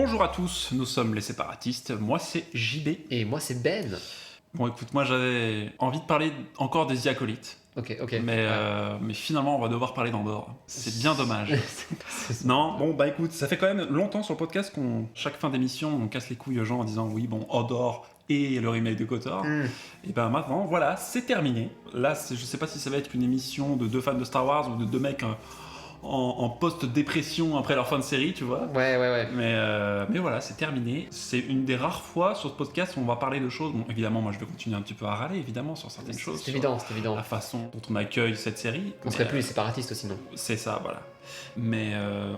Bonjour à tous, nous sommes les séparatistes, moi c'est JB. Et moi c'est Ben. Bon écoute, moi j'avais envie de parler encore des The Acolytes. Ok. Mais finalement on va devoir parler d'Andorre. C'est bien dommage. C'est- Non, bon bah écoute, ça fait quand même longtemps sur le podcast chaque fin d'émission, on casse les couilles aux gens en disant oui bon, Andorre et le remake de KOTOR. Et ben maintenant, voilà, c'est terminé. Là, je sais pas si ça va être une émission de deux fans de Star Wars ou de deux mecs en post-dépression après leur fin de série, tu vois. Ouais. Mais voilà, c'est terminé. C'est une des rares fois sur ce podcast où on va parler de choses. Bon, évidemment, moi je vais continuer un petit peu à râler, évidemment, sur certaines choses. C'est évident. La façon dont on accueille cette série. On serait plus les séparatistes sinon. C'est ça, voilà. Mais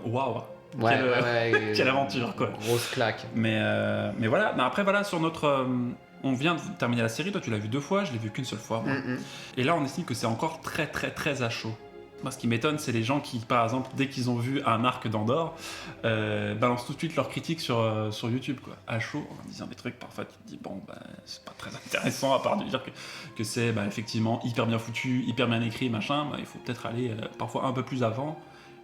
waouh! Ouais. Quelle aventure, quoi. Grosse claque. Mais voilà, mais après, voilà, sur notre. On vient de terminer la série, toi tu l'as vu 2 fois, je l'ai vu qu'une seule fois. Moi. Et là, on estime que c'est encore très, très, très à chaud. Moi, ce qui m'étonne, c'est les gens qui, par exemple, dès qu'ils ont vu un arc d'Andorre, balancent tout de suite leurs critiques sur YouTube, quoi, à chaud, en disant des trucs. Parfois, tu te dis, bon, bah, c'est pas très intéressant, à part de dire que c'est effectivement hyper bien foutu, hyper bien écrit, machin. Bah, il faut peut-être aller parfois un peu plus avant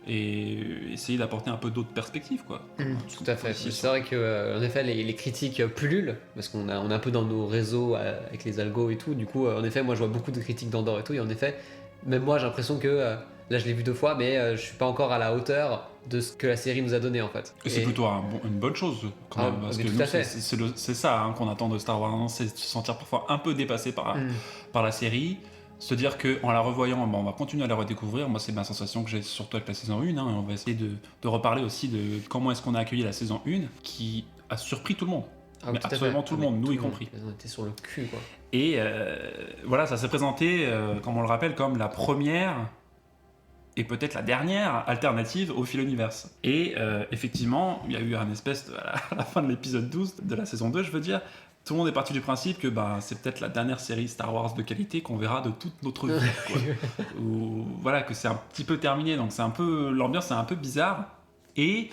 et essayer d'apporter un peu d'autres perspectives, quoi. Tout à fait. C'est vrai que, en effet, les critiques pullulent, parce qu'on est un peu dans nos réseaux avec les algos et tout. Du coup, en effet, moi, je vois beaucoup de critiques d'Andorre et tout. Et en effet, même moi, j'ai l'impression que là, je l'ai vu 2 fois, mais je suis pas encore à la hauteur de ce que la série nous a donné, en fait. Et c'est plutôt une bonne chose, quand même, parce que tout nous, à fait. c'est ça qu'on attend de Star Wars, c'est se sentir parfois un peu dépassé par la série, se dire qu'en la revoyant, on va continuer à la redécouvrir. Moi, c'est ma sensation que j'ai surtout avec la saison 1, et on va essayer de reparler aussi de comment est-ce qu'on a accueilli la saison 1, qui a surpris tout le monde. Mais absolument tout le monde, nous y compris. On était sur le cul, quoi. Et voilà, ça s'est présenté, comme on le rappelle, comme la première et peut-être la dernière alternative au Philoniverse. Et effectivement, il y a eu un espèce à la fin de l'épisode 12 de la saison 2, je veux dire, tout le monde est parti du principe que c'est peut-être la dernière série Star Wars de qualité qu'on verra de toute notre vie. Ou voilà, que c'est un petit peu terminé, donc l'ambiance est un peu bizarre. Et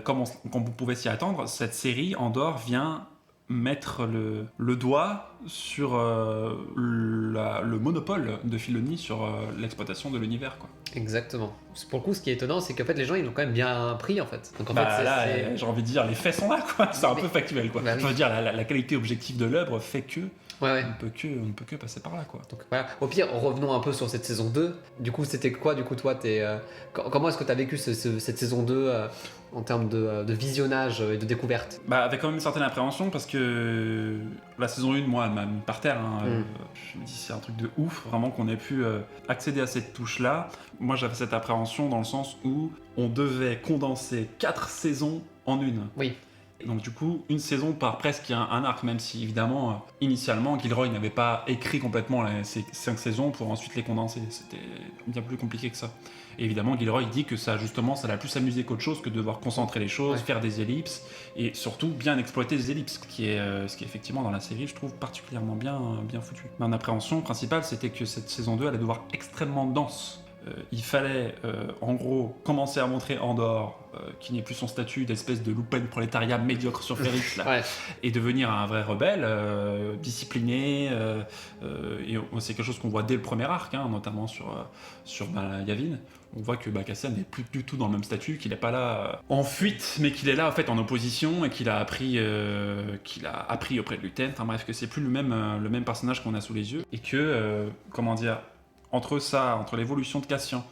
comme vous pouvez s'y attendre, cette série Andorre vient mettre le doigt sur le monopole de Filoni sur l'exploitation de l'univers, quoi. Exactement. Pour le coup, ce qui est étonnant, c'est qu'en fait, les gens, ils l'ont quand même bien pris, en fait. Donc, en fait, j'ai envie de dire, les faits sont là, quoi. C'est un peu factuel, quoi. Oui. Je veux dire, la qualité objective de l'œuvre fait que on ne peut que passer par là, quoi. Donc voilà. Au pire, revenons un peu sur cette saison 2. Du coup, c'était quoi, toi, comment est-ce que tu as vécu cette saison 2 en termes de visionnage et de découverte? Avec quand même une certaine appréhension, parce que la saison 1, moi, elle m'a mis par terre. Je me dis, c'est un truc de ouf, vraiment, qu'on ait pu accéder à cette touche-là. Moi, j'avais cette appréhension dans le sens où on devait condenser 4 saisons en une. Oui. Donc du coup, une saison par presque un arc, même si évidemment, initialement, Gilroy n'avait pas écrit complètement ces 5 saisons pour ensuite les condenser. C'était bien plus compliqué que ça. Et évidemment, Gilroy dit que ça l'a plus amusé qu'autre chose que de devoir concentrer les choses, faire des ellipses, et surtout bien exploiter les ellipses, ce qui est effectivement dans la série, je trouve, particulièrement bien foutu. Mon appréhension principale, c'était que cette saison 2 allait devoir être extrêmement dense. Il fallait en gros commencer à montrer Andorre qui n'est plus son statut d'espèce de loupen prolétariat médiocre sur Ferrix là, et devenir un vrai rebelle discipliné, et c'est quelque chose qu'on voit dès le premier arc, notamment sur Yavin. On voit que Cassian n'est plus du tout dans le même statut, qu'il n'est pas là en fuite, mais qu'il est là en fait en opposition, et qu'il a appris auprès de Luten. Enfin bref, que c'est plus le même personnage qu'on a sous les yeux, et que entre l'évolution de Cassian,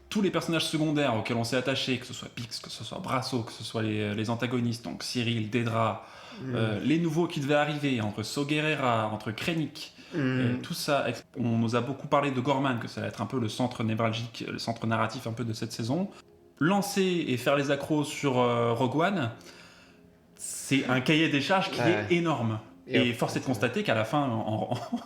tous les personnages secondaires auxquels on s'est attaché, que ce soit Bix, que ce soit Brasso, que ce soit les antagonistes, donc Cyril, Dedra, les nouveaux qui devaient arriver, entre Saw Gerrera, entre Krennic, tout ça, on nous a beaucoup parlé de Gorman, que ça va être un peu le centre névralgique, le centre narratif un peu de cette saison. Lancer et faire les accros sur Rogue One, c'est un cahier des charges qui est énorme. Et force est de constater qu'à la fin,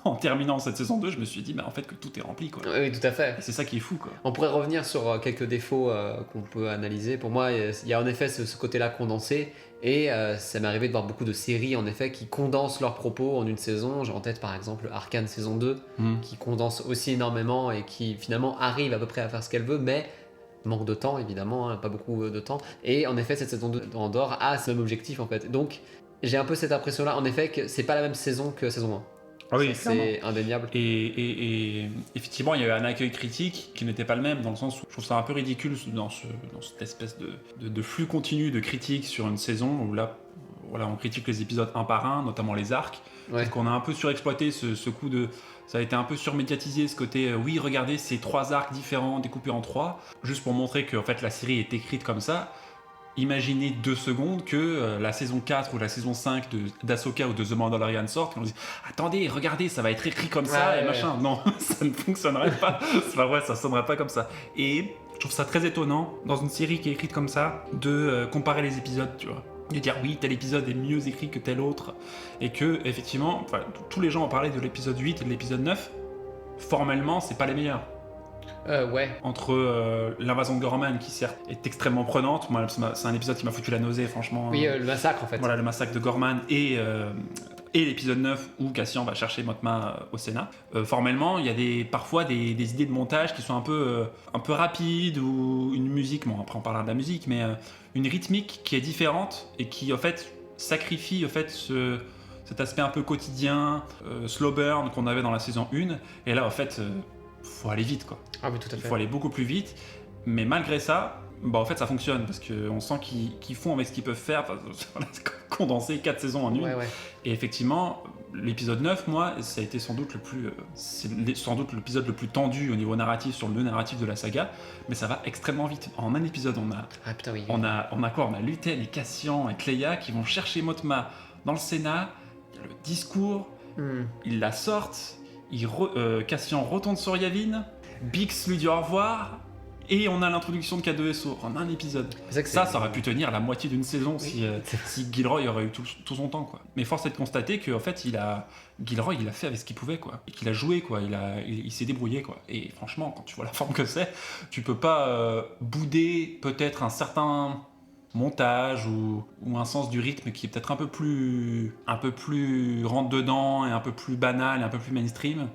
en terminant cette saison 2, je me suis dit en fait que tout est rempli, quoi. Oui, tout à fait. Et c'est ça qui est fou, quoi. On pourrait revenir sur quelques défauts qu'on peut analyser. Pour moi, il y a en effet ce côté-là condensé, et ça m'est arrivé de voir beaucoup de séries en effet qui condensent leurs propos en une saison. J'ai en tête par exemple Arcane saison 2 qui condense aussi énormément et qui finalement arrive à peu près à faire ce qu'elle veut, mais manque de temps évidemment, pas beaucoup de temps. Et en effet, cette saison 2 d'Andorre a ce même objectif en fait. Donc j'ai un peu cette impression-là, en effet, que c'est pas la même saison que saison 1. Ah oui, Ça, c'est indéniable. Et effectivement, il y a eu un accueil critique qui n'était pas le même, dans le sens où je trouve ça un peu ridicule dans cette espèce de flux continu de critiques sur une saison où là, voilà, on critique les épisodes un par un, notamment les arcs. Ouais. Parce qu'on a un peu surexploité ce coup de. Ça a été un peu surmédiatisé, ce côté oui, regardez ces 3 arcs différents découpés en 3, juste pour montrer que en fait, la série est écrite comme ça. Imaginez 2 secondes que la saison 4 ou la saison 5 d'Ahsoka ou de The Mandalorian sortent et on dit attendez, regardez, ça va être écrit comme ça et machin. Non, ça ne fonctionnerait pas. C'est pas vrai, ça sonnerait pas comme ça. Et je trouve ça très étonnant dans une série qui est écrite comme ça de comparer les épisodes, tu vois. De dire oui, tel épisode est mieux écrit que tel autre. Et que, effectivement, tous les gens ont parlé de l'épisode 8 et de l'épisode 9. Formellement, c'est pas les meilleurs. Ouais. Entre l'invasion de Gorman, qui certes est extrêmement prenante, moi c'est un épisode qui m'a foutu la nausée, franchement. Oui, le massacre en fait. Voilà, le massacre de Gorman et l'épisode 9 où Cassian va chercher Motma au Sénat. Formellement, il y a parfois des idées de montage qui sont un peu rapides, ou une musique, bon après on parlera de la musique, mais une rythmique qui est différente et qui en fait sacrifie en fait cet aspect un peu quotidien, slow burn qu'on avait dans la saison 1, et là en fait faut aller vite quoi. Ah oui, tout à fait. Il faut aller beaucoup plus vite, mais malgré ça, bah en fait ça fonctionne parce qu'on sent qu'ils font avec ce qu'ils peuvent faire, condenser 4 saisons en une. Ouais. Et effectivement, l'épisode 9, moi, ça a été sans doute sans doute l'épisode le plus tendu au niveau narratif sur le narratif de la saga, mais ça va extrêmement vite. En un épisode, on a quoi ? On a Luten et Cassian et Cleia qui vont chercher Motma dans le Sénat, il y a le discours, ils la sortent, Cassian retourne sur Yavin, Bix lui dit au revoir, et on a l'introduction de K2SO en un épisode. Ça aurait pu tenir la moitié d'une saison si Gilroy aurait eu tout son temps, quoi. Mais force est de constater qu'en fait, Gilroy, il a fait avec ce qu'il pouvait, quoi. Et qu'il a joué, quoi. Il s'est débrouillé, quoi. Et franchement, quand tu vois la forme que c'est, tu peux pas bouder peut-être un certain montage ou un sens du rythme qui est peut-être un peu plus rentre dedans et un peu plus banal et un peu plus mainstream.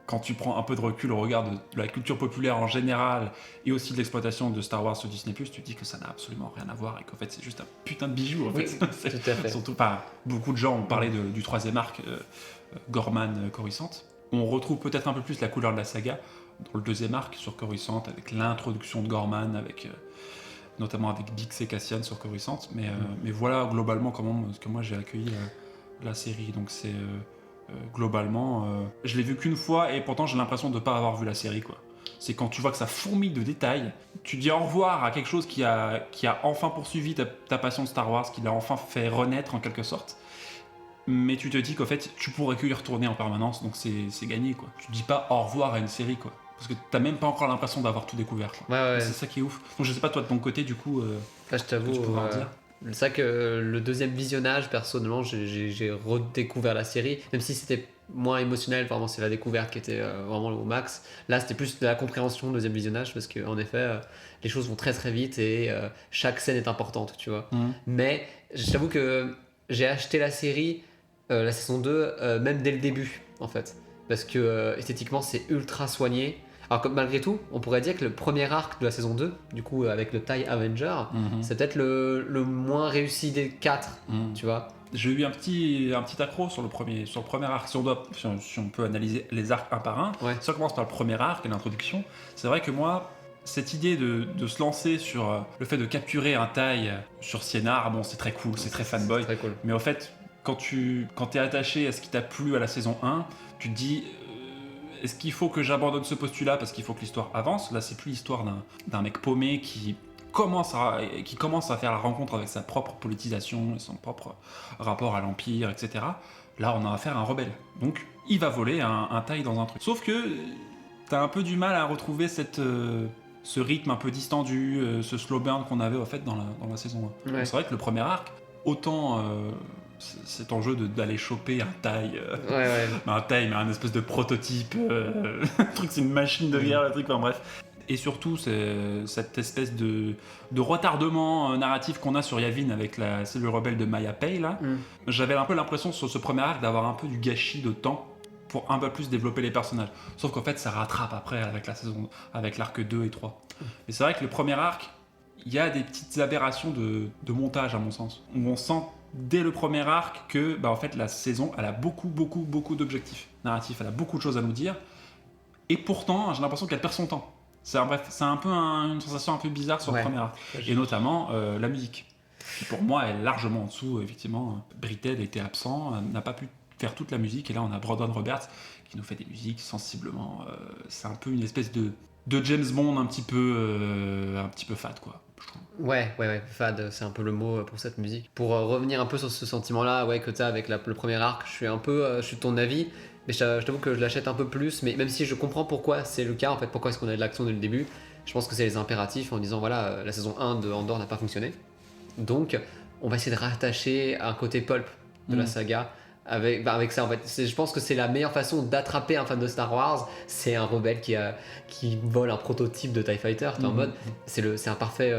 Quand tu prends un peu de recul au regard de la culture populaire en général et aussi de l'exploitation de Star Wars sur Disney+, tu te dis que ça n'a absolument rien à voir et qu'en fait c'est juste un putain de bijou en fait. Tout à fait. Surtout beaucoup de gens ont parlé du troisième arc Gorman Coruscant. On retrouve peut-être un peu plus la couleur de la saga dans le deuxième arc sur Coruscant avec l'introduction de Gorman, avec notamment avec Bix et Cassian sur Coruscant, mais voilà globalement comment ce que moi j'ai accueilli la série. Donc c'est globalement, je l'ai vu qu'une fois et pourtant j'ai l'impression de ne pas avoir vu la série, quoi. C'est quand tu vois que ça fourmille de détails, tu dis au revoir à quelque chose qui a enfin poursuivi ta passion de Star Wars, qui l'a enfin fait renaître en quelque sorte, mais tu te dis qu'en fait tu pourrais que y retourner en permanence, donc c'est gagné, quoi. Tu dis pas au revoir à une série, quoi, parce que t'as même pas encore l'impression d'avoir tout découvert, quoi. Ouais. C'est ça qui est ouf. Donc je sais pas toi de ton côté du coup Là, je t'avoue, tu pourrais en dire. c'est vrai que le deuxième visionnage, personnellement, j'ai redécouvert la série, même si c'était moins émotionnel, vraiment c'est la découverte qui était vraiment au max. Là, c'était plus de la compréhension, deuxième visionnage, parce qu'en effet, les choses vont très très vite et chaque scène est importante, tu vois. Mais je t'avoue que j'ai acheté la série, la saison 2, même dès le début, en fait, parce que esthétiquement, c'est ultra soigné. Alors que malgré tout, on pourrait dire que le premier arc de la saison 2, du coup avec le TIE Avenger, c'est peut-être le moins réussi des 4, tu vois. J'ai eu un petit accro sur le premier arc. Si on peut analyser les arcs un par un, si on commence par le premier arc et l'introduction, c'est vrai que moi, cette idée de se lancer sur le fait de capturer un TIE sur Sienna, bon c'est très cool, c'est très fanboy, C'est très cool. mais au fait, quand t'es attaché à ce qui t'a plu à la saison 1, tu te dis... Est-ce qu'il faut que j'abandonne ce postulat parce qu'il faut que l'histoire avance ? Là, c'est plus l'histoire d'un mec paumé qui commence à faire la rencontre avec sa propre politisation et son propre rapport à l'Empire, etc. Là, on a affaire à un rebelle. Donc, il va voler un taille dans un truc. Sauf que t'as un peu du mal à retrouver ce rythme un peu distendu, ce slow burn qu'on avait en fait dans la saison 1. Ouais. C'est vrai que le premier arc, autant... cet enjeu d'aller choper un taille, un taille, mais un espèce de prototype, un truc, c'est une machine de guerre, le truc, enfin bref. Et surtout, c'est cette espèce de retardement narratif qu'on a sur Yavin avec la cellule rebelle de Maya Pei, là. J'avais un peu l'impression sur ce premier arc d'avoir un peu du gâchis de temps pour un peu plus développer les personnages. Sauf qu'en fait, ça rattrape après avec l'arc 2 et 3. Mais c'est vrai que le premier arc, il y a des petites aberrations de montage, à mon sens, où on sent dès le premier arc que en fait la saison elle a beaucoup d'objectifs narratifs, elle a beaucoup de choses à nous dire et pourtant j'ai l'impression qu'elle perd son temps. C'est un peu une sensation un peu bizarre sur le premier arc et notamment la musique qui pour moi est largement en dessous. Effectivement, Britted était absent, n'a pas pu faire toute la musique et là on a Brandon Roberts qui nous fait des musiques sensiblement c'est un peu une espèce de James Bond un petit peu fade quoi. Ouais, fade, c'est un peu le mot pour cette musique. Pour revenir un peu sur ce sentiment-là, que t'as avec le premier arc, je suis de ton avis, mais je t'avoue que je l'achète un peu plus, mais même si je comprends pourquoi c'est le cas, en fait, pourquoi est-ce qu'on a de l'action dès le début, je pense que c'est les impératifs en disant, voilà, la saison 1 de Andor n'a pas fonctionné, donc on va essayer de rattacher un côté pulp de la saga, avec ça en fait. Je pense que c'est la meilleure façon d'attraper un fan de Star Wars, c'est un rebelle qui vole un prototype de TIE Fighter, en mode, c'est un parfait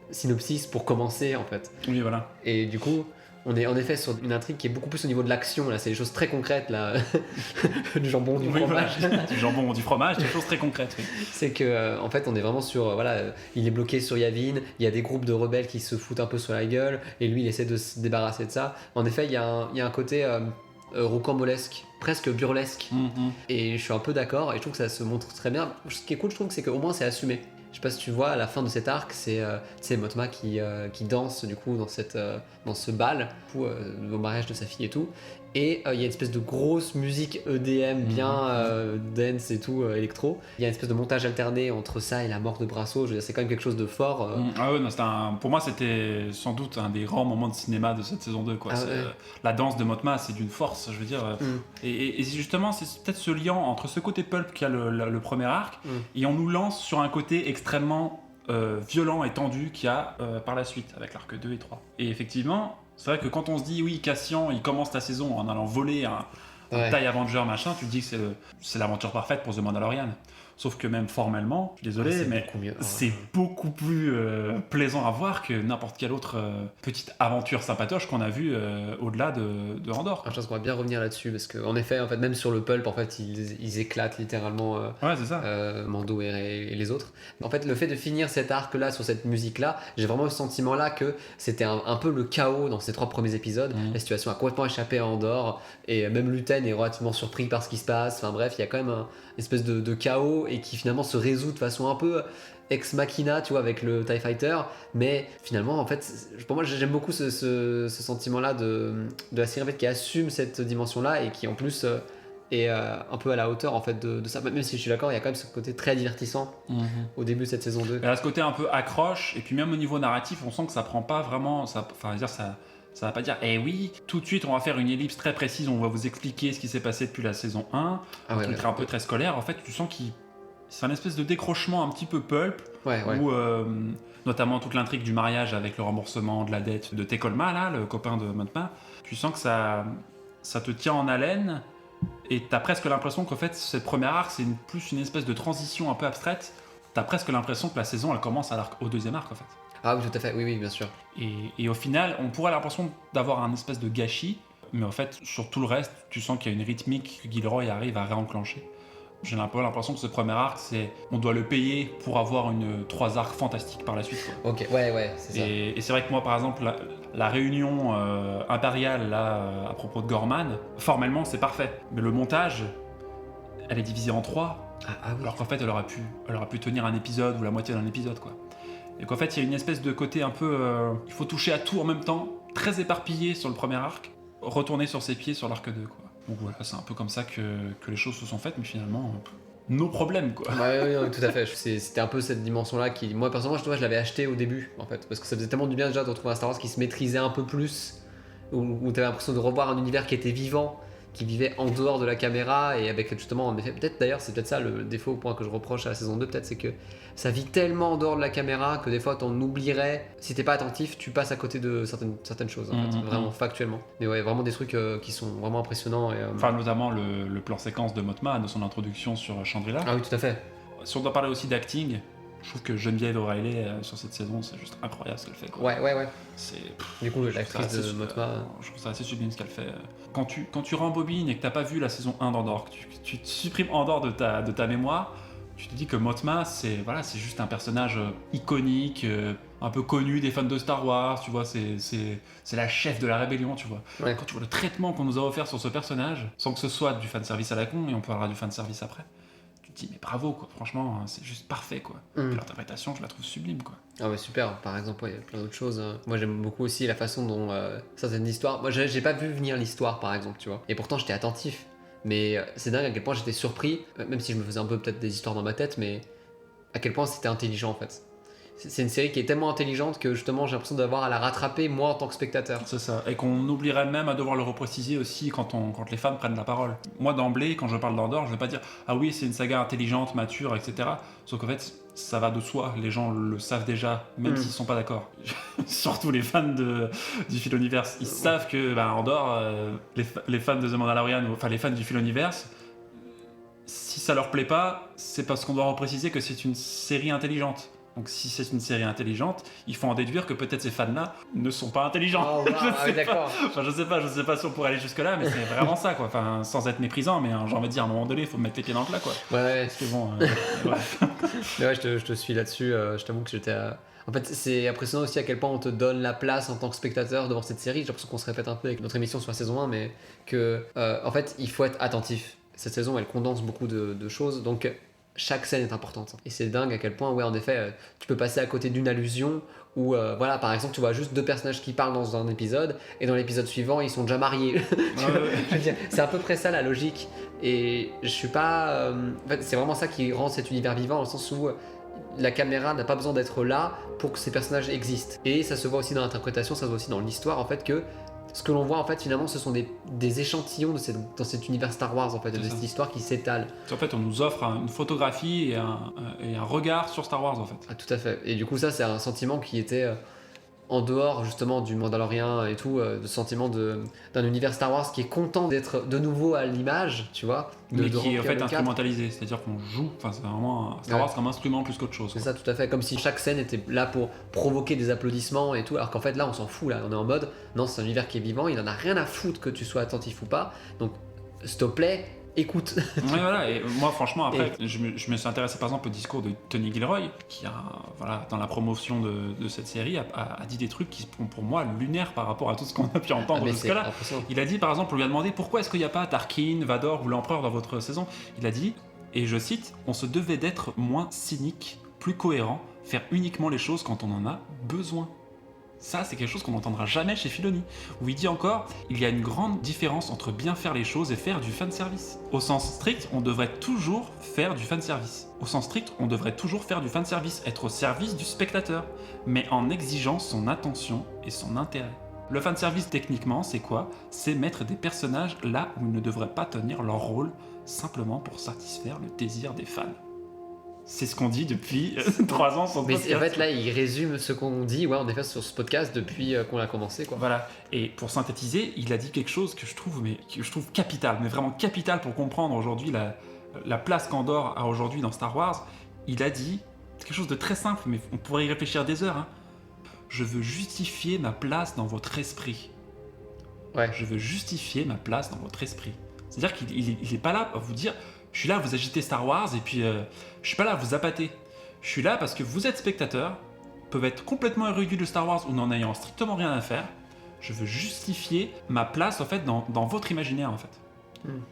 synopsis pour commencer en fait. Oui voilà. Et du coup, on est en effet sur une intrigue qui est beaucoup plus au niveau de l'action, là c'est des choses très concrètes là, du jambon, du fromage. Voilà. Du jambon, du fromage, des choses très concrètes. Oui. C'est que en fait on est vraiment sur, il est bloqué sur Yavin, il y a des groupes de rebelles qui se foutent un peu sur la gueule, et lui il essaie de se débarrasser de ça. En effet il y a un côté rocambolesque, presque burlesque, et je suis un peu d'accord, et je trouve que ça se montre très bien. Ce qui est cool je trouve, c'est qu'au moins c'est assumé. Je sais pas si tu vois, à la fin de cet arc, c'est Motma qui danse du coup dans ce bal au mariage de sa fille et tout. Et il y a une espèce de grosse musique EDM bien dance et tout, électro. Il y a une espèce de montage alterné entre ça et la mort de Brasso. Je veux dire, c'est quand même quelque chose de fort. Ah ouais, non, pour moi c'était sans doute un des grands moments de cinéma de cette saison 2 quoi. La danse de Motma, c'est d'une force, je veux dire. Et justement, c'est peut-être ce lien entre ce côté pulp qu'il y a le premier arc et on nous lance sur un côté extrêmement violent et tendu qu'il y a par la suite avec l'arc 2 et 3. Et effectivement, c'est vrai que quand on se dit oui, Cassian il commence la saison en allant voler un TIE Avenger machin, tu te dis que c'est l'aventure parfaite pour The Mandalorian. Sauf que même formellement, je suis désolé, mais c'est beaucoup plus plaisant à voir que n'importe quelle autre petite aventure sympatoche qu'on a vue au-delà de Andorre. Je pense qu'on va bien revenir là-dessus parce qu'en effet, en fait, même sur le pulp, en fait, ils éclatent littéralement c'est ça. Mando et les autres. En fait, le fait de finir cet arc-là sur cette musique-là, j'ai vraiment le sentiment-là que c'était un peu le chaos dans ces 3 premiers épisodes. La situation a complètement échappé à Andorre et même Luten est relativement surpris par ce qui se passe. Enfin bref, il y a quand même une espèce de chaos et qui finalement se résout de façon un peu ex machina, tu vois, avec le TIE Fighter, mais finalement en fait pour moi j'aime beaucoup ce sentiment là de la série en fait, qui assume cette dimension là et qui en plus est un peu à la hauteur en fait de ça, même si je suis d'accord, il y a quand même ce côté très divertissant au début de cette saison 2. Il y a ce côté un peu accroche et puis même au niveau narratif on sent que ça prend pas vraiment ça va pas dire, oui, tout de suite on va faire une ellipse très précise, on va vous expliquer ce qui s'est passé depuis la saison 1, un truc un peu très scolaire. En fait, tu sens c'est un espèce de décrochement un petit peu pulp, où notamment toute l'intrigue du mariage avec le remboursement de la dette de Tekolma, là, le copain de Motma, tu sens que ça te tient en haleine et t'as presque l'impression qu'en fait, cette première arc, c'est plus une espèce de transition un peu abstraite. T'as presque l'impression que la saison, elle commence au deuxième arc, en fait. Ah oui, tout à fait, oui, bien sûr. Et au final, on pourrait avoir l'impression d'avoir un espèce de gâchis, mais en fait, sur tout le reste, tu sens qu'il y a une rythmique que Gilroy arrive à réenclencher. J'ai un peu l'impression que ce premier arc, on doit le payer pour avoir 3 arcs fantastiques par la suite. Quoi. Ok, c'est ça. Et c'est vrai que moi, par exemple, la réunion impériale là, à propos de Gorman, formellement, c'est parfait. Mais le montage, elle est divisée en 3, alors qu'en fait, elle aurait pu tenir un épisode ou la moitié d'un épisode, quoi. Et qu'en fait, il y a une espèce de côté un peu... il faut toucher à tout en même temps, très éparpillé sur le premier arc, retourner sur ses pieds sur l'arc 2, quoi. Donc voilà, c'est un peu comme ça que les choses se sont faites, mais finalement, nos problèmes, quoi. Oui, tout à fait. C'était un peu cette dimension-là qui, moi, personnellement, je l'avais acheté au début, en fait, parce que ça faisait tellement du bien déjà de retrouver un Star Wars qui se maîtrisait un peu plus, où t'avais l'impression de revoir un univers qui était vivant, qui vivait en dehors de la caméra, et avec justement, en effet, c'est peut-être ça le défaut, point que je reproche à la saison 2, peut-être, c'est que ça vit tellement en dehors de la caméra que des fois t'en oublierais. Si t'es pas attentif, tu passes à côté de certaines choses, en fait, vraiment factuellement. Mais ouais, vraiment des trucs qui sont vraiment impressionnants. Enfin, notamment le plan séquence de Motma, de son introduction sur Chandrila. Ah oui, tout à fait. Si on doit parler aussi d'acting, je trouve que Geneviève O'Reilly sur cette saison, c'est juste incroyable ce qu'elle fait, quoi. Ouais. Du coup, l'actrice de Motma... Je trouve ça assez sublime ce qu'elle fait. Quand tu rembobines et que t'as pas vu la saison 1 d'Andorre, que tu te supprimes Andorre de ta mémoire, tu te dis que Motma, c'est juste un personnage iconique, un peu connue des fans de Star Wars, tu vois, c'est la chef de la rébellion, tu vois. Ouais. Quand tu vois le traitement qu'on nous a offert sur ce personnage, sans que ce soit du fanservice à la con, et on parlera du fanservice après, tu te dis, mais bravo, quoi, franchement, c'est juste parfait, quoi. Puis l'interprétation, je la trouve sublime, quoi. Ah ouais, super. Par exemple, il y a plein d'autres choses. Moi, j'aime beaucoup aussi la façon dont certaines histoires. Moi, j'ai pas vu venir l'histoire, par exemple, tu vois. Et pourtant, j'étais attentif. Mais c'est dingue à quel point j'étais surpris, même si je me faisais un peu peut-être des histoires dans ma tête, mais à quel point c'était intelligent en fait. C'est une série qui est tellement intelligente que justement j'ai l'impression d'avoir à la rattraper moi en tant que spectateur. C'est ça, et qu'on oublierait même à devoir le repréciser aussi quand les fans prennent la parole. Moi d'emblée, quand je parle d'Andorre, je vais pas dire « Ah oui, c'est une saga intelligente, mature, etc. » Sauf qu'en fait, ça va de soi, les gens le savent déjà, même s'ils sont pas d'accord. Surtout les fans du Philoniverse. Ils savent que Andorre, les fans de The Mandalorian, enfin les fans du Philoniverse, si ça leur plaît pas, c'est parce qu'on doit repréciser que c'est une série intelligente. Donc si c'est une série intelligente, il faut en déduire que peut-être ces fans-là ne sont pas intelligents. Oh, wow, je sais pas si on pourrait aller jusque-là, mais c'est vraiment ça, quoi. Enfin, sans être méprisant, mais j'ai envie de dire, à un moment donné, il faut mettre les pieds dans le plat, quoi. Ouais. Parce que bon, bref. Mais ouais, je te suis là-dessus. Je t'avoue que j'étais. En fait, c'est impressionnant aussi à quel point on te donne la place en tant que spectateur devant cette série. J'ai l'impression qu'on se répète un peu avec notre émission sur la saison 1, mais que en fait, il faut être attentif. Cette saison, elle condense beaucoup de choses, donc chaque scène est importante. Et c'est dingue à quel point, ouais, en effet, tu peux passer à côté d'une allusion où, voilà, par exemple, tu vois juste deux personnages qui parlent dans un épisode, et dans l'épisode suivant, ils sont déjà mariés. Je veux dire, c'est à peu près ça la logique. Et je suis pas. En fait, c'est vraiment ça qui rend cet univers vivant, dans le sens où la caméra n'a pas besoin d'être là pour que ces personnages existent. Et ça se voit aussi dans l'interprétation, ça se voit aussi dans l'histoire, en fait, que ce que l'on voit en fait finalement ce sont des échantillons dans cet univers Star Wars en fait, de cette histoire qui s'étale. En fait on nous offre une photographie et un regard sur Star Wars en fait. Ah, tout à fait. Et du coup ça c'est un sentiment qui était en dehors justement du Mandalorian et tout, de sentiment d'un univers Star Wars qui est content d'être de nouveau à l'image, tu vois. Mais qui est en fait instrumentalisé, c'est-à-dire qu'on joue, enfin c'est vraiment Star Wars comme instrument plus qu'autre chose. C'est ça, tout à fait, comme si chaque scène était là pour provoquer des applaudissements et tout, alors qu'en fait là on s'en fout, là on est en mode, non c'est un univers qui est vivant, il en a rien à foutre que tu sois attentif ou pas, donc s'il te plaît, écoute. Ouais, voilà, et moi franchement après, je me suis intéressé par exemple au discours de Tony Gilroy, qui voilà, dans la promotion de cette série, a dit des trucs qui sont pour moi lunaires par rapport à tout ce qu'on a pu entendre jusque-là. Il a dit par exemple, on lui a demandé pourquoi est-ce qu'il n'y a pas Tarkin, Vador ou l'Empereur dans votre saison. Il a dit, et je cite, on se devait d'être moins cynique, plus cohérent, faire uniquement les choses quand on en a besoin. Ça, c'est quelque chose qu'on n'entendra jamais chez Filoni. Où il dit encore, il y a une grande différence entre bien faire les choses et faire du fanservice. Au sens strict, on devrait toujours faire du fanservice. Au sens strict, on devrait toujours faire du fanservice, être au service du spectateur, mais en exigeant son attention et son intérêt. Le fanservice, techniquement, c'est quoi ? C'est mettre des personnages là où ils ne devraient pas tenir leur rôle, simplement pour satisfaire le désir des fans. C'est ce qu'on dit depuis 3 ans sur ce podcast. Mais en fait, là, il résume ce qu'on dit, ouais, en effet, sur ce podcast depuis qu'on a commencé, quoi. Voilà. Et pour synthétiser, il a dit quelque chose que je trouve capital, mais vraiment capital pour comprendre aujourd'hui la place qu'Andorre a aujourd'hui dans Star Wars. Il a dit quelque chose de très simple, mais on pourrait y réfléchir des heures. Hein. Je veux justifier ma place dans votre esprit. Ouais. Je veux justifier ma place dans votre esprit. C'est-à-dire qu'il n'est pas là pour vous dire... Je suis là à vous agiter Star Wars et puis je suis pas là à vous appâter. Je suis là parce que vous êtes spectateurs, peuvent être complètement érudits de Star Wars ou n'en ayant strictement rien à faire. Je veux justifier ma place en fait dans votre imaginaire en fait.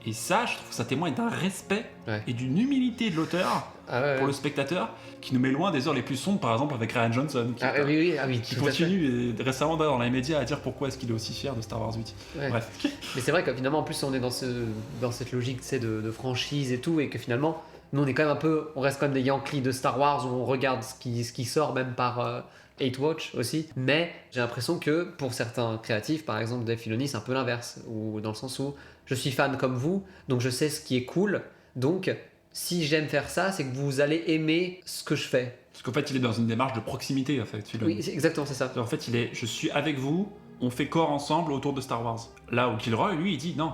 Et ça, je trouve que ça témoigne d'un respect et d'une humilité de l'auteur pour le spectateur qui nous met loin des heures les plus sombres, par exemple avec Rian Johnson qui continue récemment dans les médias à dire pourquoi est-ce qu'il est aussi fier de Star Wars 8. Bref. Mais c'est vrai que finalement en plus on est dans cette logique de franchise et tout, et que finalement nous on est quand même on reste quand même des Yankees de Star Wars où on regarde ce qui sort même par 8Watch aussi, mais j'ai l'impression que pour certains créatifs, par exemple Dave Filoni, c'est un peu l'inverse, ou dans le sens où je suis fan comme vous, donc je sais ce qui est cool, donc si j'aime faire ça, c'est que vous allez aimer ce que je fais. Parce qu'en fait, il est dans une démarche de proximité, en fait. Filoni. Oui, c'est exactement, c'est ça. En fait, je suis avec vous, on fait corps ensemble autour de Star Wars. Là où Gilroy, lui, il dit non,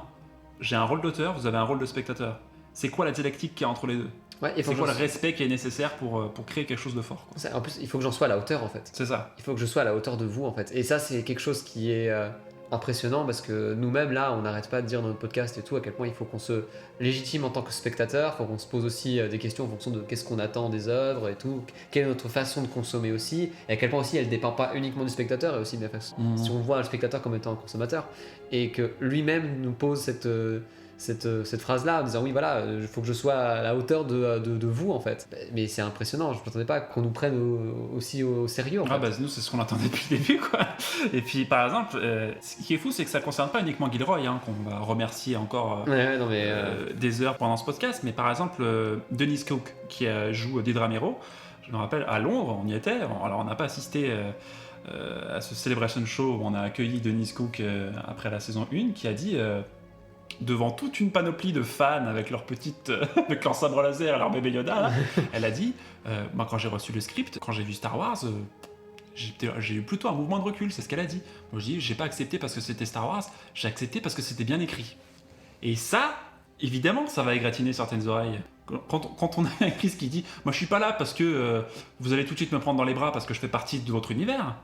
j'ai un rôle d'auteur, vous avez un rôle de spectateur. C'est quoi la dialectique qu'il y a entre les deux ? C'est quoi le respect qui est nécessaire pour créer quelque chose de fort, quoi. En plus, il faut que j'en sois à la hauteur, en fait. C'est ça. Il faut que je sois à la hauteur de vous, en fait. Et ça, c'est quelque chose qui est impressionnant parce que nous-mêmes là on n'arrête pas de dire dans notre podcast et tout à quel point il faut qu'on se légitime en tant que spectateur, il faut qu'on se pose aussi des questions en fonction de qu'est-ce qu'on attend des œuvres et tout, quelle est notre façon de consommer aussi, et à quel point aussi elle dépend pas uniquement du spectateur et aussi de la façon, si on voit le spectateur comme étant un consommateur, et que lui-même nous pose cette phrase-là en disant oui voilà, il faut que je sois à la hauteur de vous en fait. Mais c'est impressionnant, je ne m'attendais pas qu'on nous prenne aussi au sérieux en fait. Ah bah nous c'est ce qu'on attendait depuis le début quoi. Et puis par exemple, ce qui est fou c'est que ça concerne pas uniquement Gilroy, qu'on va remercier encore Non, mais, des heures pendant ce podcast, mais par exemple Dennis Cook qui joue Dedra Meero, je me rappelle à Londres, on y était, alors on n'a pas assisté à ce Celebration Show où on a accueilli Dennis Cook après la saison 1 qui a dit devant toute une panoplie de fans avec leurs petites, avec leurs sabres laser et leur bébé Yoda, là, elle a dit moi quand j'ai reçu le script, quand j'ai vu Star Wars, j'ai eu plutôt un mouvement de recul, c'est ce qu'elle a dit. Moi je dis j'ai pas accepté parce que c'était Star Wars, j'ai accepté parce que c'était bien écrit. Et ça, évidemment, ça va égratigner certaines oreilles. Quand on a un Chris qui dit moi je suis pas là parce que vous allez tout de suite me prendre dans les bras parce que je fais partie de votre univers.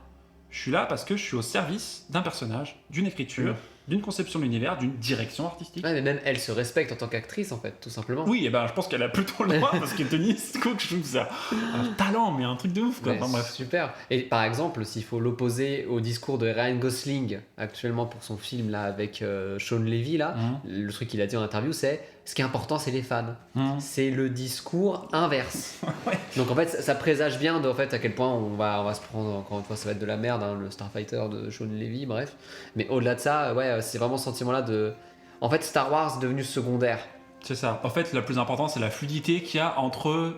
Je suis là parce que je suis au service d'un personnage, d'une écriture, d'une conception de l'univers, d'une direction artistique. Ouais, mais même elle se respecte en tant qu'actrice en fait, tout simplement. Oui, et ben je pense qu'elle a plutôt le droit parce que Denise Cook, je trouve ça un talent, mais un truc de ouf quoi. Ouais, Enfin, bref. super. Et par exemple, s'il faut l'opposer au discours de Ryan Gosling actuellement pour son film là avec Sean Levy là, le truc qu'il a dit en interview c'est ce qui est important c'est les fans. C'est le discours inverse. Ouais. Donc en fait ça présage bien de en fait à quel point on va se prendre, encore une fois ça va être de la merde le Starfighter de Sean Levy, bref. Mais au-delà de ça, ouais, c'est vraiment ce sentiment là de en fait Star Wars est devenu secondaire. C'est ça. En fait, le plus important, c'est la fluidité qu'il y a entre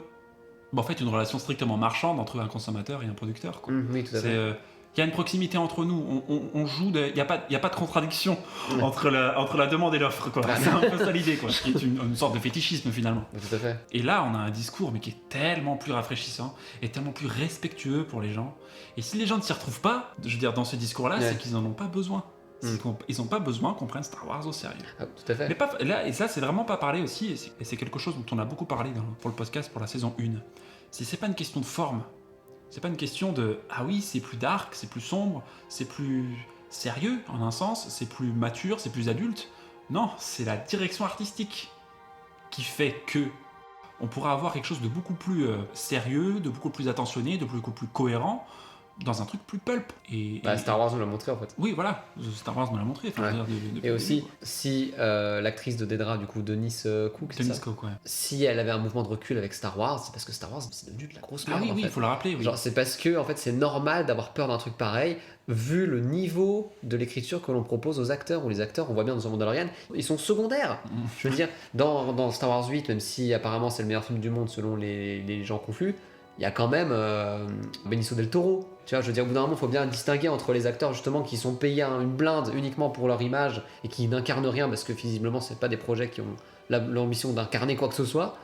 en fait une relation strictement marchande entre un consommateur et un producteur quoi. Oui, tout à fait. Il y a une proximité entre nous, on joue, il n'y a pas de contradiction entre la demande et l'offre. Quoi. C'est un peu ça l'idée, quoi, qui est une sorte de fétichisme finalement. Tout à fait. Et là, on a un discours mais qui est tellement plus rafraîchissant et tellement plus respectueux pour les gens. Et si les gens ne s'y retrouvent pas, je veux dire, dans ce discours-là, c'est qu'ils n'en ont pas besoin. Ils n'ont pas besoin qu'on prenne Star Wars au sérieux. Ah, tout à fait. Mais pas, là, et ça, c'est vraiment pas parlé aussi, et c'est quelque chose dont on a beaucoup parlé pour le podcast pour la saison 1. C'est pas une question de forme. C'est pas une question de ah oui, c'est plus dark, c'est plus sombre, c'est plus sérieux en un sens, c'est plus mature, c'est plus adulte. Non, c'est la direction artistique qui fait que on pourra avoir quelque chose de beaucoup plus sérieux, de beaucoup plus attentionné, de beaucoup plus cohérent dans un truc plus pulp. Et Star Wars nous l'a montré en fait. Oui, voilà, Star Wars nous l'a montré. Ouais. Et aussi, si l'actrice de Dedra, du coup, Denise Cook, ouais. Si elle avait un mouvement de recul avec Star Wars, c'est parce que Star Wars, c'est devenu de la grosse merde. Ah oui, il faut le rappeler. Oui. Genre, c'est parce que en fait, c'est normal d'avoir peur d'un truc pareil, vu le niveau de l'écriture que l'on propose aux acteurs. Où les acteurs, on voit bien dans The Mandalorian, ils sont secondaires. Je veux dire, dans Star Wars 8, même si apparemment c'est le meilleur film du monde selon les gens confus, il y a quand même Benicio del Toro. Tu vois, je veux dire, au bout d'un moment, il faut bien distinguer entre les acteurs justement qui sont payés une blinde uniquement pour leur image et qui n'incarnent rien parce que visiblement, c'est pas des projets qui ont l'ambition d'incarner quoi que ce soit,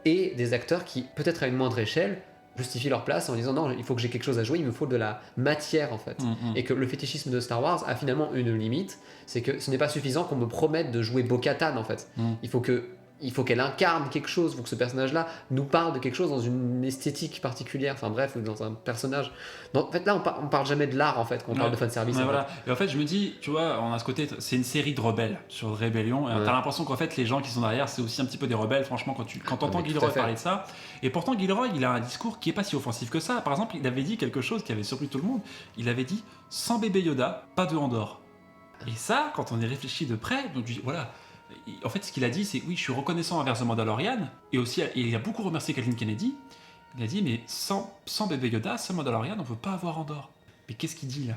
et des acteurs qui, peut-être à une moindre échelle, justifient leur place en disant non, il faut que j'ai quelque chose à jouer, il me faut de la matière en fait. Et que le fétichisme de Star Wars a finalement une limite, c'est que ce n'est pas suffisant qu'on me promette de jouer Bo-Katan en fait. Il faut qu'elle incarne quelque chose, il faut que ce personnage-là nous parle de quelque chose dans une esthétique particulière, enfin bref, dans un personnage. En fait, là, on parle jamais de l'art, en fait, quand on parle de fanservice. Voilà. Et en fait, je me dis, tu vois, on a ce côté, c'est une série de rebelles sur Rébellion, et t'as l'impression qu'en fait, les gens qui sont derrière, c'est aussi un petit peu des rebelles, franchement, quand t'entends Gilroy parler de ça. Et pourtant, Gilroy, il a un discours qui est pas si offensif que ça. Par exemple, il avait dit quelque chose qui avait surpris tout le monde. Il avait dit, sans bébé Yoda, pas de Andorre. Et ça, quand on y réfléchit de près, donc voilà. En fait, ce qu'il a dit, c'est oui, je suis reconnaissant envers The Mandalorian, et aussi, il a beaucoup remercié Kathleen Kennedy. Il a dit, mais sans bébé Yoda, sans Mandalorian, on ne peut pas avoir Andorre. Mais qu'est-ce qu'il dit là ?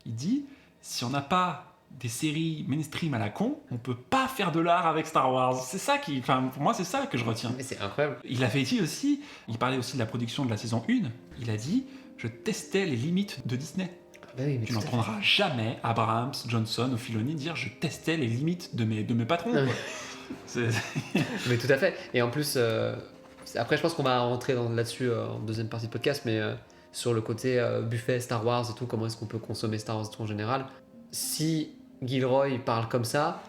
Il dit, si on n'a pas des séries mainstream à la con, on peut pas faire de l'art avec Star Wars. C'est ça qui, enfin, pour moi, c'est ça que je retiens. Mais c'est incroyable. Il avait dit aussi, il parlait aussi de la production de la saison 1, il a dit, je testais les limites de Disney. Oui, tu n'entendras jamais Abrams, Johnson ou Filoni dire je testais les limites de mes patrons. Mais tout à fait. Et en plus, après je pense qu'on va rentrer là-dessus en deuxième partie de podcast, mais sur le côté buffet Star Wars et tout, comment est-ce qu'on peut consommer Star Wars et tout en général. Si Gilroy parle comme ça,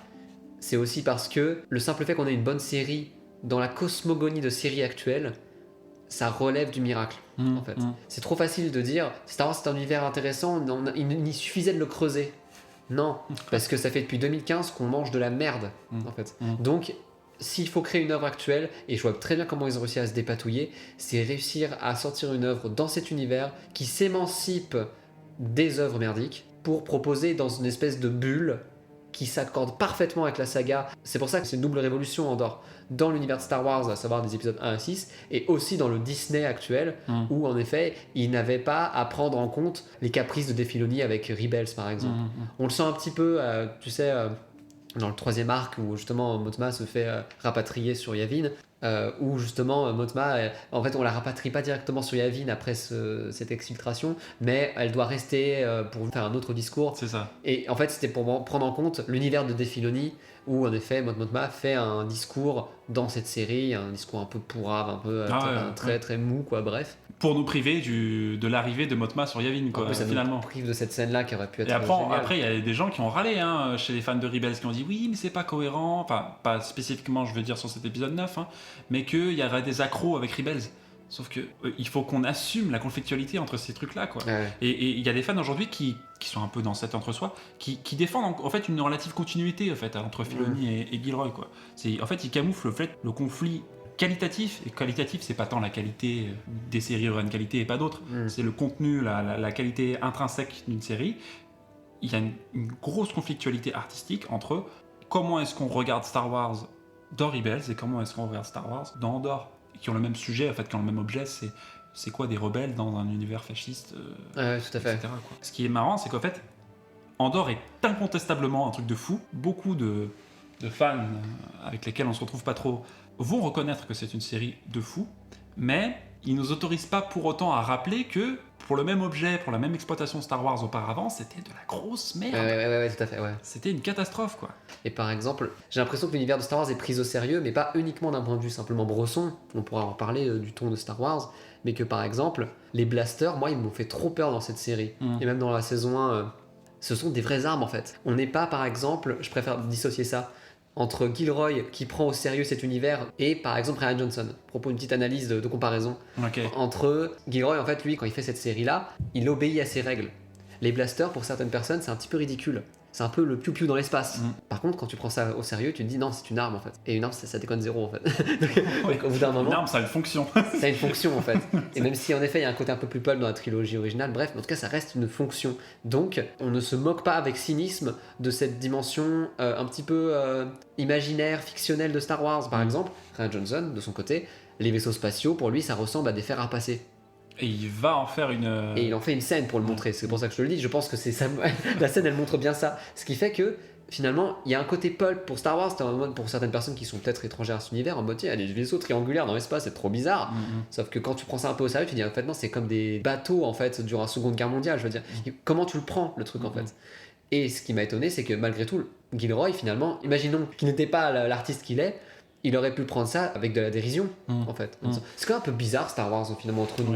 c'est aussi parce que le simple fait qu'on ait une bonne série dans la cosmogonie de séries actuelles, ça relève du miracle. En fait. C'est trop facile de dire Star Wars c'est un univers intéressant, il suffisait de le creuser. Non, parce que ça fait depuis 2015 qu'on mange de la merde, en fait. Donc, s'il faut créer une œuvre actuelle, et je vois très bien comment ils ont réussi à se dépatouiller, c'est réussir à sortir une œuvre dans cet univers qui s'émancipe des œuvres merdiques pour proposer dans une espèce de bulle qui s'accorde parfaitement avec la saga. C'est pour ça que c'est une double révolution Andor. Dans l'univers de Star Wars, à savoir des épisodes 1 à 6, et aussi dans le Disney actuel, où en effet, ils n'avaient pas à prendre en compte les caprices de Dave Filoni avec Rebels par exemple. On le sent un petit peu, tu sais, dans le 3e arc où justement Motma se fait rapatrier sur Yavin, où justement Motma, en fait on la rapatrie pas directement sur Yavin après cette exfiltration, mais elle doit rester pour faire un autre discours. C'est ça. Et en fait c'était pour prendre en compte l'univers de Dave Filoni, où en effet Motma fait un discours dans cette série, un discours un peu pourrave, un peu très mou quoi, bref. Pour nous priver de l'arrivée de Motma sur Yavin, quoi, ça finalement. nous prive de cette scène-là qui aurait pu être Et géniale. après, il y a des gens qui ont râlé chez les fans de Rebels, qui ont dit oui, mais c'est pas cohérent, enfin, pas spécifiquement, je veux dire, sur cet épisode 9, mais qu'il y aurait des accros avec Rebels. Sauf que il faut qu'on assume la conflictualité entre ces trucs-là, quoi. Ouais. Et il y a des fans aujourd'hui qui sont un peu dans cet entre-soi, qui défendent en fait une relative continuité en fait, entre Filoni et Gilroy, quoi. En fait, ils camouflent le conflit qualitatif, et qualitatif c'est pas tant la qualité des séries auraient une qualité et pas d'autres, c'est le contenu, la qualité intrinsèque d'une série. Il y a une grosse conflictualité artistique entre comment est-ce qu'on regarde Star Wars dans Rebels et comment est-ce qu'on regarde Star Wars dans Andor, qui ont le même sujet en fait, qui ont le même objet, c'est quoi des rebelles dans un univers fasciste, tout à fait. etc., quoi. Ce qui est marrant, c'est qu'en fait Andor est incontestablement un truc de fou. Beaucoup de fans avec lesquels on se retrouve pas trop vont reconnaître que c'est une série de fou, mais ils nous autorisent pas pour autant à rappeler que pour le même objet, pour la même exploitation Star Wars auparavant, c'était de la grosse merde. Ouais, tout à fait, ouais. C'était une catastrophe, quoi. Et par exemple, j'ai l'impression que l'univers de Star Wars est pris au sérieux, mais pas uniquement d'un point de vue simplement Bresson, on pourra en parler du ton de Star Wars, mais que par exemple, les blasters, moi, ils m'ont fait trop peur dans cette série. Et même dans la saison 1, ce sont des vraies armes en fait. On n'est pas, par exemple, je préfère dissocier ça, entre Gilroy qui prend au sérieux cet univers et par exemple Rian Johnson. À propos d'une petite analyse de comparaison. Okay. Entre Gilroy, en fait, lui, quand il fait cette série-là, il obéit à ses règles. Les blasters, pour certaines personnes, c'est un petit peu ridicule. C'est un peu le piou-piou dans l'espace. Par contre, quand tu prends ça au sérieux, tu te dis non, c'est une arme en fait. Et une arme, ça déconne zéro en fait. donc, au bout d'un moment, une arme, ça a une fonction. ça a une fonction en fait. Et même si en effet, il y a un côté un peu plus pulp dans la trilogie originale, bref, en tout cas, ça reste une fonction. Donc, on ne se moque pas avec cynisme de cette dimension un petit peu imaginaire, fictionnelle de Star Wars. Par exemple, Rian Johnson, de son côté, les vaisseaux spatiaux, pour lui, ça ressemble à des fers à repasser. Et il va en faire une... Et il en fait une scène pour le montrer, c'est pour ça que je te le dis, je pense que c'est ça. La scène elle montre bien ça. Ce qui fait que finalement il y a un côté pulp pour Star Wars, en mode pour certaines personnes qui sont peut-être étrangères à cet univers, en mode tiens, il y a des vaisseaux triangulaires dans l'espace, c'est trop bizarre. Sauf que quand tu prends ça un peu au sérieux, tu dis en fait non, c'est comme des bateaux en fait durant la Seconde Guerre mondiale, je veux dire. Comment tu le prends le truc en fait. Et ce qui m'a étonné, c'est que malgré tout, Gilroy finalement, imaginons qu'il n'était pas l'artiste qu'il est, il aurait pu prendre ça avec de la dérision en fait. C'est quand même un peu bizarre Star Wars finalement entre nous.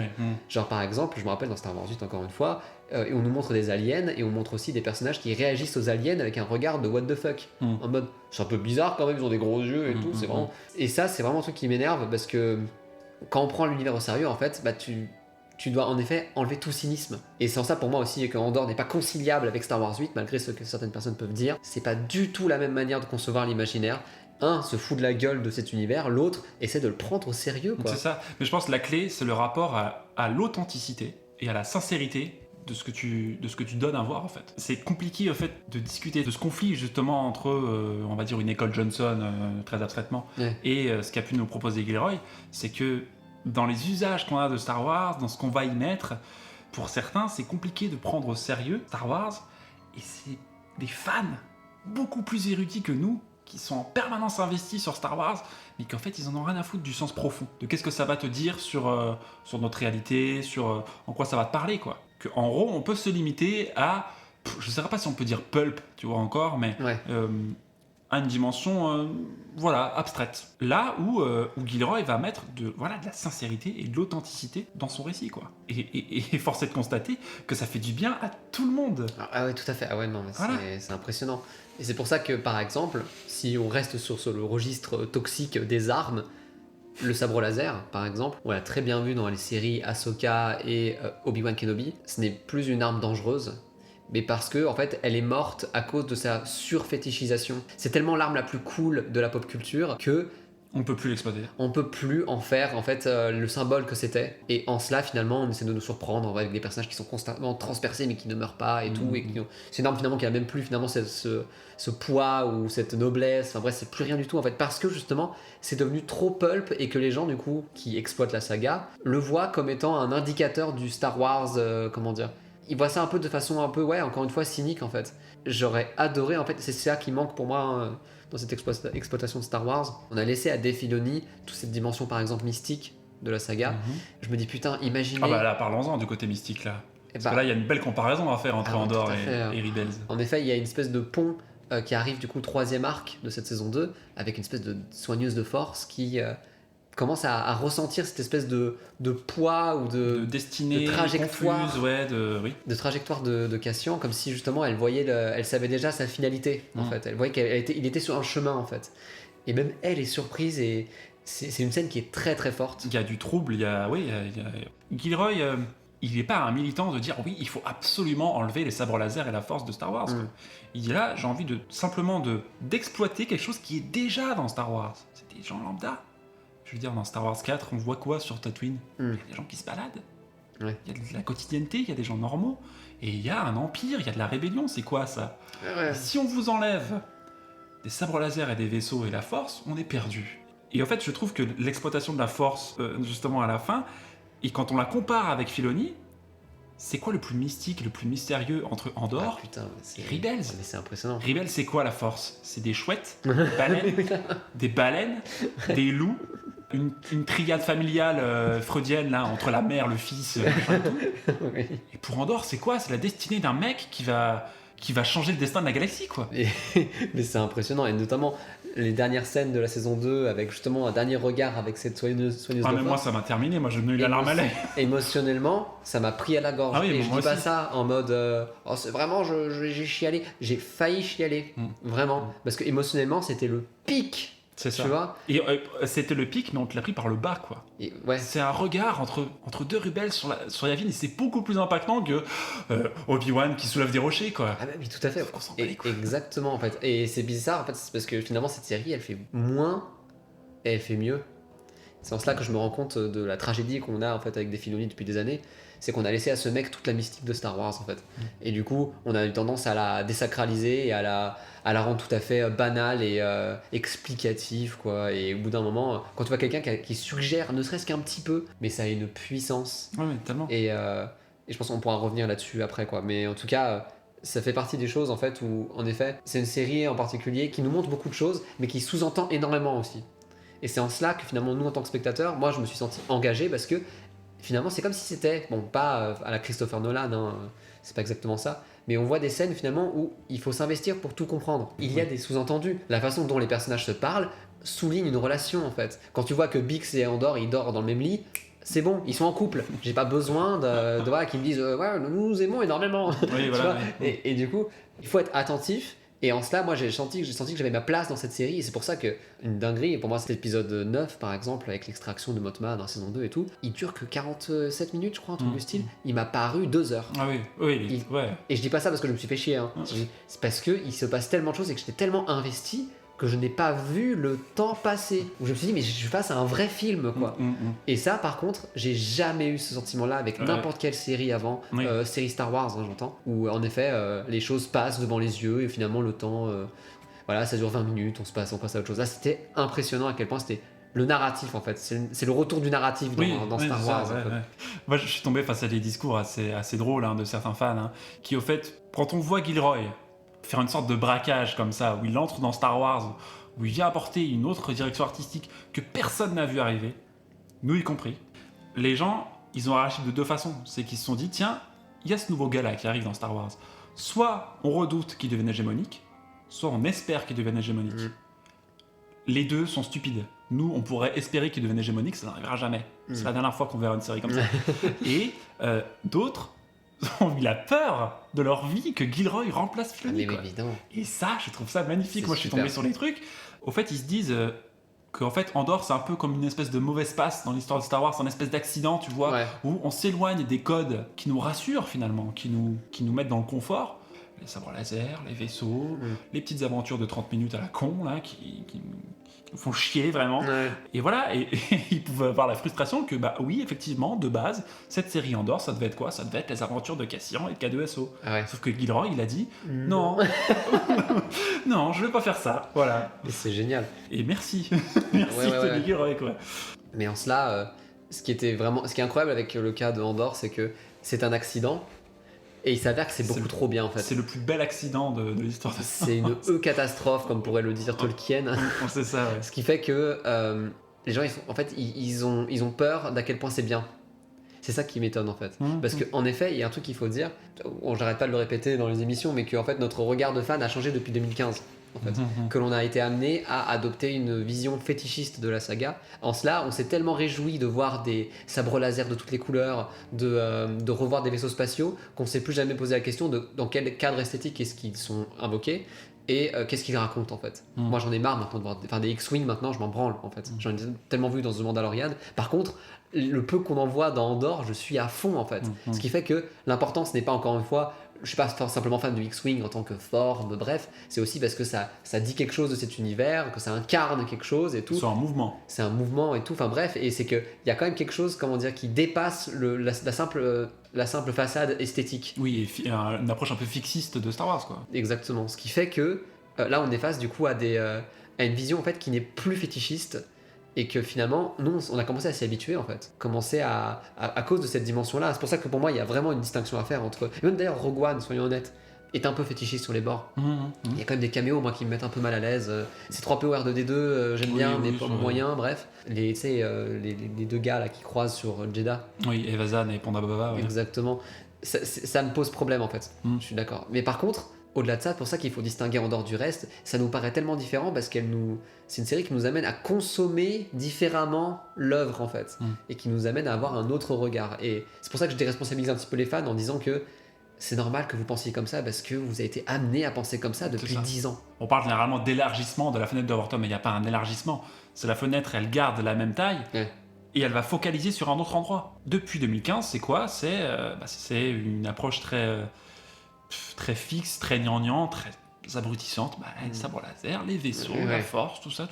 Genre par exemple, je me rappelle dans Star Wars 8 encore une fois, et on nous montre des aliens et on montre aussi des personnages qui réagissent aux aliens avec un regard de what the fuck, en mode c'est un peu bizarre quand même, ils ont des gros yeux et tout, c'est vraiment. Et ça c'est vraiment un truc qui m'énerve parce que quand on prend l'univers au sérieux en fait, bah tu dois en effet enlever tout cynisme. Et c'est en ça pour moi aussi que Andor n'est pas conciliable avec Star Wars 8 malgré ce que certaines personnes peuvent dire. C'est pas du tout la même manière de concevoir l'imaginaire. Un se fout de la gueule de cet univers, l'autre essaie de le prendre au sérieux, quoi. C'est ça, mais je pense que la clé c'est le rapport à l'authenticité et à la sincérité de ce que tu donnes à voir en fait. C'est compliqué en fait de discuter de ce conflit justement entre on va dire une école Johnson très abstraitement et ce qu'a pu nous proposer Gilroy, c'est que dans les usages qu'on a de Star Wars, dans ce qu'on va y mettre, pour certains c'est compliqué de prendre au sérieux Star Wars, et c'est des fans beaucoup plus érudits que nous qui sont en permanence investis sur Star Wars, mais qu'en fait ils en ont rien à foutre du sens profond, de qu'est-ce que ça va te dire sur notre réalité, sur en quoi ça va te parler, quoi. Que, en gros, on peut se limiter à, je ne sais pas si on peut dire pulp, tu vois encore, mais à une dimension voilà, abstraite. Là où Gilroy va mettre de la sincérité et de l'authenticité dans son récit, quoi. Et force est de constater que ça fait du bien à tout le monde. Ah ouais, tout à fait. Ah ouais, non, mais c'est impressionnant. Et c'est pour ça que, par exemple, si on reste sur le registre toxique des armes, le sabre laser, par exemple, on l'a très bien vu dans les séries Ahsoka et Obi-Wan Kenobi, ce n'est plus une arme dangereuse, mais parce que en fait elle est morte à cause de sa surfétichisation. C'est tellement l'arme la plus cool de la pop culture que On peut plus l'exploiter. on peut plus en faire en fait le symbole que c'était. Et en cela finalement on essaie de nous surprendre avec des personnages qui sont constamment transpercés mais qui ne meurent pas et tout. Et c'est une arme finalement qui a même plus finalement ce poids ou cette noblesse. Enfin bref, c'est plus rien du tout en fait parce que justement c'est devenu trop pulp et que les gens du coup qui exploitent la saga le voient comme étant un indicateur du Star Wars, comment dire. Ils voient ça un peu de façon un peu, ouais, encore une fois cynique en fait. J'aurais adoré, en fait, c'est ça qui manque pour moi dans cette exploitation de Star Wars. On a laissé à Dave Filoni toute cette dimension par exemple mystique de la saga. Je me dis putain, imaginez. Ah bah là, parlons-en du côté mystique là. Parce bah, que là, il y a une belle comparaison à faire entre ah ouais, Andor tout à fait. et Rebels. En effet, il y a une espèce de pont qui arrive du coup troisième arc de cette saison 2 avec une espèce de soigneuse de force qui commence à ressentir cette espèce de poids ou De destinée, de trajectoire. confuse, ouais, oui. de trajectoire de Cassian, comme si justement elle voyait, elle savait déjà sa finalité en fait. Elle voyait qu'il était sur un chemin en fait. Et même elle est surprise et c'est une scène qui est très très forte. Il y a du trouble, il y a... Gilroy, il n'est pas un militant de dire oui, il faut absolument enlever les sabres laser et la force de Star Wars. Quoi. Il dit là, j'ai envie simplement d'exploiter quelque chose qui est déjà dans Star Wars. C'est des gens lambda. Je veux dire, dans Star Wars 4, on voit quoi sur Tatooine ? Il y a des gens qui se baladent. Ouais. Il y a de la quotidienneté, il y a des gens normaux. Et il y a un empire, il y a de la rébellion. C'est quoi ça ? Ouais. Si on vous enlève des sabres laser et des vaisseaux et la force, on est perdu. Et en fait, je trouve que l'exploitation de la force, justement à la fin, et quand on la compare avec Filoni, c'est quoi le plus mystique, le plus mystérieux entre Andor et Rebels ? Mais c'est impressionnant. Rebels, c'est quoi la force ? C'est des chouettes, des baleines, des loups, une triade familiale freudienne là, entre la mère, le fils, machin et tout. Oui. Et pour Andor, c'est quoi ? C'est la destinée d'un mec qui va changer le destin de la galaxie, quoi. Mais c'est impressionnant, et notamment les dernières scènes de la saison 2 avec justement un dernier regard avec cette soigneuse Ah, de mais force. moi, ça m'a terminé. Moi, j'ai eu la larme à l'œil. Émotionnellement, ça m'a pris à la gorge. Ah oui, et je moi dis pas aussi. ça en mode oh, c'est vraiment, j'ai chialé. J'ai failli chialer. Vraiment. Parce que émotionnellement, c'était le pic. C'est ça. Tu vois. Et c'était le pic, mais on te l'a pris par le bas, quoi. Et, ouais. C'est un regard entre deux rebelles sur Yavin, et c'est beaucoup plus impactant que Obi-Wan qui soulève des rochers, quoi. Ah bah oui, tout à fait. Faut qu'on s'en bat les couilles. Exactement, en fait. Et c'est bizarre, en fait, c'est parce que finalement, cette série, elle fait moins et elle fait mieux. C'est en cela que je me rends compte de la tragédie qu'on a en fait avec des Filoni depuis des années. C'est qu'on a laissé à ce mec toute la mystique de Star Wars en fait. Et du coup, on a eu tendance à la désacraliser et à la rendre tout à fait banale et explicative quoi. Et au bout d'un moment, quand tu vois quelqu'un qui suggère, ne serait-ce qu'un petit peu, mais ça a une puissance. Ouais, mais tellement. Et je pense qu'on pourra revenir là-dessus après quoi. Mais en tout cas. Ça fait partie des choses en fait où, en effet, c'est une série en particulier qui nous montre beaucoup de choses, mais qui sous-entend énormément aussi. Et c'est en cela que finalement, nous en tant que spectateurs, moi je me suis senti engagé parce que finalement, c'est comme si c'était, bon, pas à la Christopher Nolan, hein, c'est pas exactement ça, mais on voit des scènes finalement où il faut s'investir pour tout comprendre. Il y a des sous-entendus. La façon dont les personnages se parlent souligne une relation en fait. Quand tu vois que Bix et Andor ils dorment dans le même lit, c'est bon, ils sont en couple. J'ai pas besoin de voilà, qu'ils me disent ouais, nous nous aimons énormément. Oui, Tu voilà. vois, et du coup, il faut être attentif. Et en cela, moi, j'ai senti que j'avais ma place dans cette série. Et c'est pour ça que, une dinguerie, pour moi, cet épisode 9, par exemple, avec l'extraction de Motma dans la saison 2 et tout, il dure que 47 minutes, je crois, un truc du style. Il m'a paru 2 heures. Ah oui, ouais. Et je dis pas ça parce que je me suis fait chier. Hein. C'est parce qu'il se passe tellement de choses et que j'étais tellement investi que je n'ai pas vu le temps passer. Où je me suis dit, mais je suis face à un vrai film, quoi. Et ça, par contre, j'ai jamais eu ce sentiment-là avec n'importe quelle série avant, Oui. série Star Wars, hein, j'entends, où en effet, les choses passent devant les yeux et finalement le temps, voilà, ça dure 20 minutes, on passe à autre chose. Là, c'était impressionnant à quel point c'était le narratif, en fait. C'est le retour du narratif dans Star Wars. Ça, en fait. ouais. Moi, je suis tombé face à des discours assez drôles de certains fans, qui, au fait, quand on voit Gilroy faire une sorte de braquage comme ça, où il entre dans Star Wars, où il vient apporter une autre direction artistique que personne n'a vu arriver, nous y compris, les gens, ils ont réagi de deux façons. C'est qu'ils se sont dit, tiens, il y a ce nouveau gars-là qui arrive dans Star Wars. Soit on redoute qu'il devienne hégémonique, soit on espère qu'il devienne hégémonique. Les deux sont stupides. Nous, on pourrait espérer qu'il devienne hégémonique, ça n'arrivera jamais. C'est la dernière fois qu'on verra une série comme ça. Et d'autres ont eu la peur de leur vie que Gilroy remplace Filoni. Mais évidemment. Et ça, je trouve ça magnifique. C'est Moi, je suis super. tombé sur les trucs. Au fait, ils se disent qu'en fait, Andorre, c'est un peu comme une espèce de mauvaise passe dans l'histoire de Star Wars, c'est une espèce d'accident, tu vois, Ouais. où on s'éloigne des codes qui nous rassurent finalement, qui nous mettent dans le confort, les sabres laser, les vaisseaux, les petites aventures de 30 minutes à la con, là, qui nous font chier vraiment. Ouais. Et voilà, et ils pouvaient avoir la frustration que, bah oui, effectivement, de base, cette série Andor, ça devait être quoi? Ça devait être les aventures de Cassian et de K2SO. Ah ouais. Sauf que Gilroy, il a dit, non, non, je vais pas faire ça, voilà. Et c'est génial. Et merci, merci Tony Gilroy, quoi. Mais en cela, ce qui est incroyable avec le cas de Andor, c'est que c'est un accident. Et il s'avère que c'est beaucoup trop bien en fait. C'est le plus bel accident de l'histoire de C'est une catastrophe, comme pourrait le dire Tolkien. C'est ça, ouais. Ce qui fait que les gens, ils ont peur d'à quel point c'est bien. C'est ça qui m'étonne en fait. Parce qu'en effet, il y a un truc qu'il faut dire, j'arrête pas de le répéter dans les émissions, mais que en fait, notre regard de fan a changé depuis 2015. En fait, que l'on a été amené à adopter une vision fétichiste de la saga. En cela, on s'est tellement réjoui de voir des sabres laser de toutes les couleurs, de revoir des vaisseaux spatiaux, qu'on s'est plus jamais posé la question de dans quel cadre esthétique est-ce qu'ils sont invoqués et qu'est-ce qu'ils racontent en fait. Moi j'en ai marre maintenant de voir des X-Wing maintenant, je m'en branle en fait. J'en ai tellement vu dans The Mandalorian. Par contre, le peu qu'on en voit dans Andor, je suis à fond en fait. Ce qui fait que l'important ce n'est pas encore une fois, je suis pas simplement fan du X-Wing en tant que forme, bref, c'est aussi parce que ça dit quelque chose de cet univers, que ça incarne quelque chose et tout. C'est un mouvement. C'est un mouvement et tout, enfin bref, et c'est qu'il y a quand même quelque chose, comment dire, qui dépasse la simple façade esthétique. Oui, et une approche un peu fixiste de Star Wars, quoi. Exactement, ce qui fait que là on est face du coup à une vision en fait qui n'est plus fétichiste, et que finalement, nous, on a commencé à s'y habituer en fait. À cause de cette dimension-là. C'est pour ça que pour moi, il y a vraiment une distinction à faire entre... Et même d'ailleurs, Rogue One, soyons honnêtes, est un peu fétichiste sur les bords. Il y a quand même des caméos, moi, qui me mettent un peu mal à l'aise. C'est 3PO R2D2, j'aime bien, mais pas moyen, bref. Les deux gars là qui croisent sur Jeddah. Oui, Evazan et Ponda Baba. Ouais. Exactement. Ça me pose problème en fait. Je suis d'accord. Mais par contre... Au-delà de ça, c'est pour ça qu'il faut distinguer Andor du reste, ça nous paraît tellement différent parce c'est une série qui nous amène à consommer différemment l'œuvre en fait, et qui nous amène à avoir un autre regard. Et c'est pour ça que je déresponsabilise un petit peu les fans en disant que c'est normal que vous pensiez comme ça parce que vous avez été amené à penser comme ça depuis 10 ans. On parle généralement d'élargissement de la fenêtre d'Overton, mais il n'y a pas un élargissement. C'est la fenêtre, elle garde la même taille. Ouais. Et elle va focaliser sur un autre endroit. Depuis 2015, c'est quoi? C'est une approche très fixe, très gnangnan, très abrutissante, les sabres laser, les vaisseaux, la force, tout ça.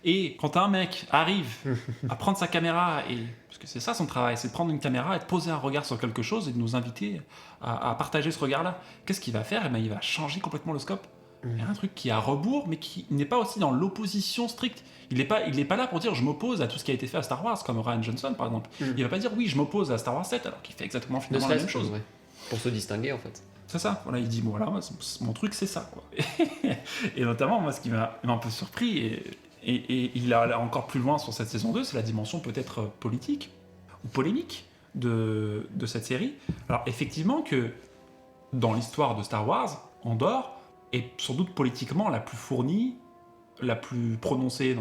Et quand un mec arrive à prendre sa caméra, parce que c'est ça son travail, c'est de prendre une caméra et de poser un regard sur quelque chose et de nous inviter à partager ce regard-là, qu'est-ce qu'il va faire? Il va changer complètement le scope. Il y a un truc qui est à rebours, mais qui n'est pas aussi dans l'opposition stricte. Il n'est pas là pour dire je m'oppose à tout ce qui a été fait à Star Wars, comme Rian Johnson par exemple. Il va pas dire oui, je m'oppose à Star Wars 7, alors qu'il fait exactement finalement la même chose. Ouais. Pour se distinguer en fait. C'est ça, voilà, il dit bon, voilà, mon truc c'est ça, quoi. Et notamment, moi, ce qui m'a un peu surpris, et il a encore plus loin sur cette saison 2, c'est la dimension peut-être politique ou polémique de cette série. Alors, effectivement, que dans l'histoire de Star Wars, Andor est sans doute politiquement la plus fournie, la plus prononcée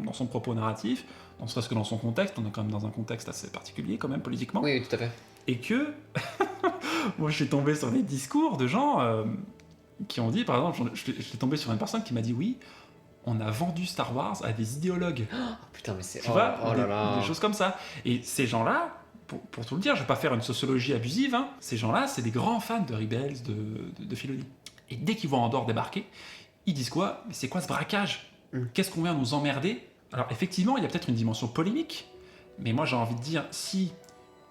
dans son propos narratif, ne serait-ce que dans son contexte. On est quand même dans un contexte assez particulier, quand même, politiquement. Oui, tout à fait. Et que, moi je suis tombé sur des discours de gens qui ont dit, par exemple, je suis tombé sur une personne qui m'a dit oui, on a vendu Star Wars à des idéologues. Oh, putain, mais c'est... Tu vois, des choses comme ça. Et ces gens-là, pour tout le dire, je vais pas faire une sociologie abusive, hein, ces gens-là, c'est des grands fans de Rebels, de Filoni. Et dès qu'ils voient Andor débarquer, ils disent quoi? Mais c'est quoi ce braquage? Qu'est-ce qu'on vient nous emmerder? Alors effectivement, il y a peut-être une dimension polémique, mais moi j'ai envie de dire, si...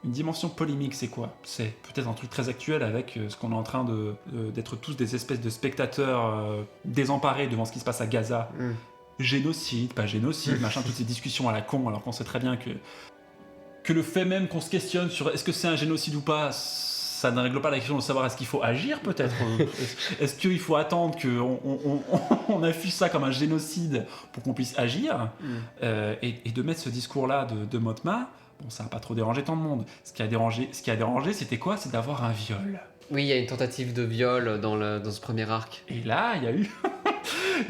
Une dimension polémique, c'est quoi? C'est peut-être un truc très actuel avec ce qu'on est en train d'être tous des espèces de spectateurs désemparés devant ce qui se passe à Gaza. Génocide, pas génocide, machin, toutes ces discussions à la con, alors qu'on sait très bien que le fait même qu'on se questionne sur est-ce que c'est un génocide ou pas, ça ne règle pas la question de savoir est-ce qu'il faut agir peut-être. Est-ce qu'il faut attendre qu'on affiche ça comme un génocide pour qu'on puisse agir et de mettre ce discours-là de Motma. Bon, ça n'a pas trop dérangé tant de monde. Ce qui a dérangé, c'était quoi? C'est d'avoir un viol. Oui, il y a une tentative de viol dans ce premier arc. Et là, il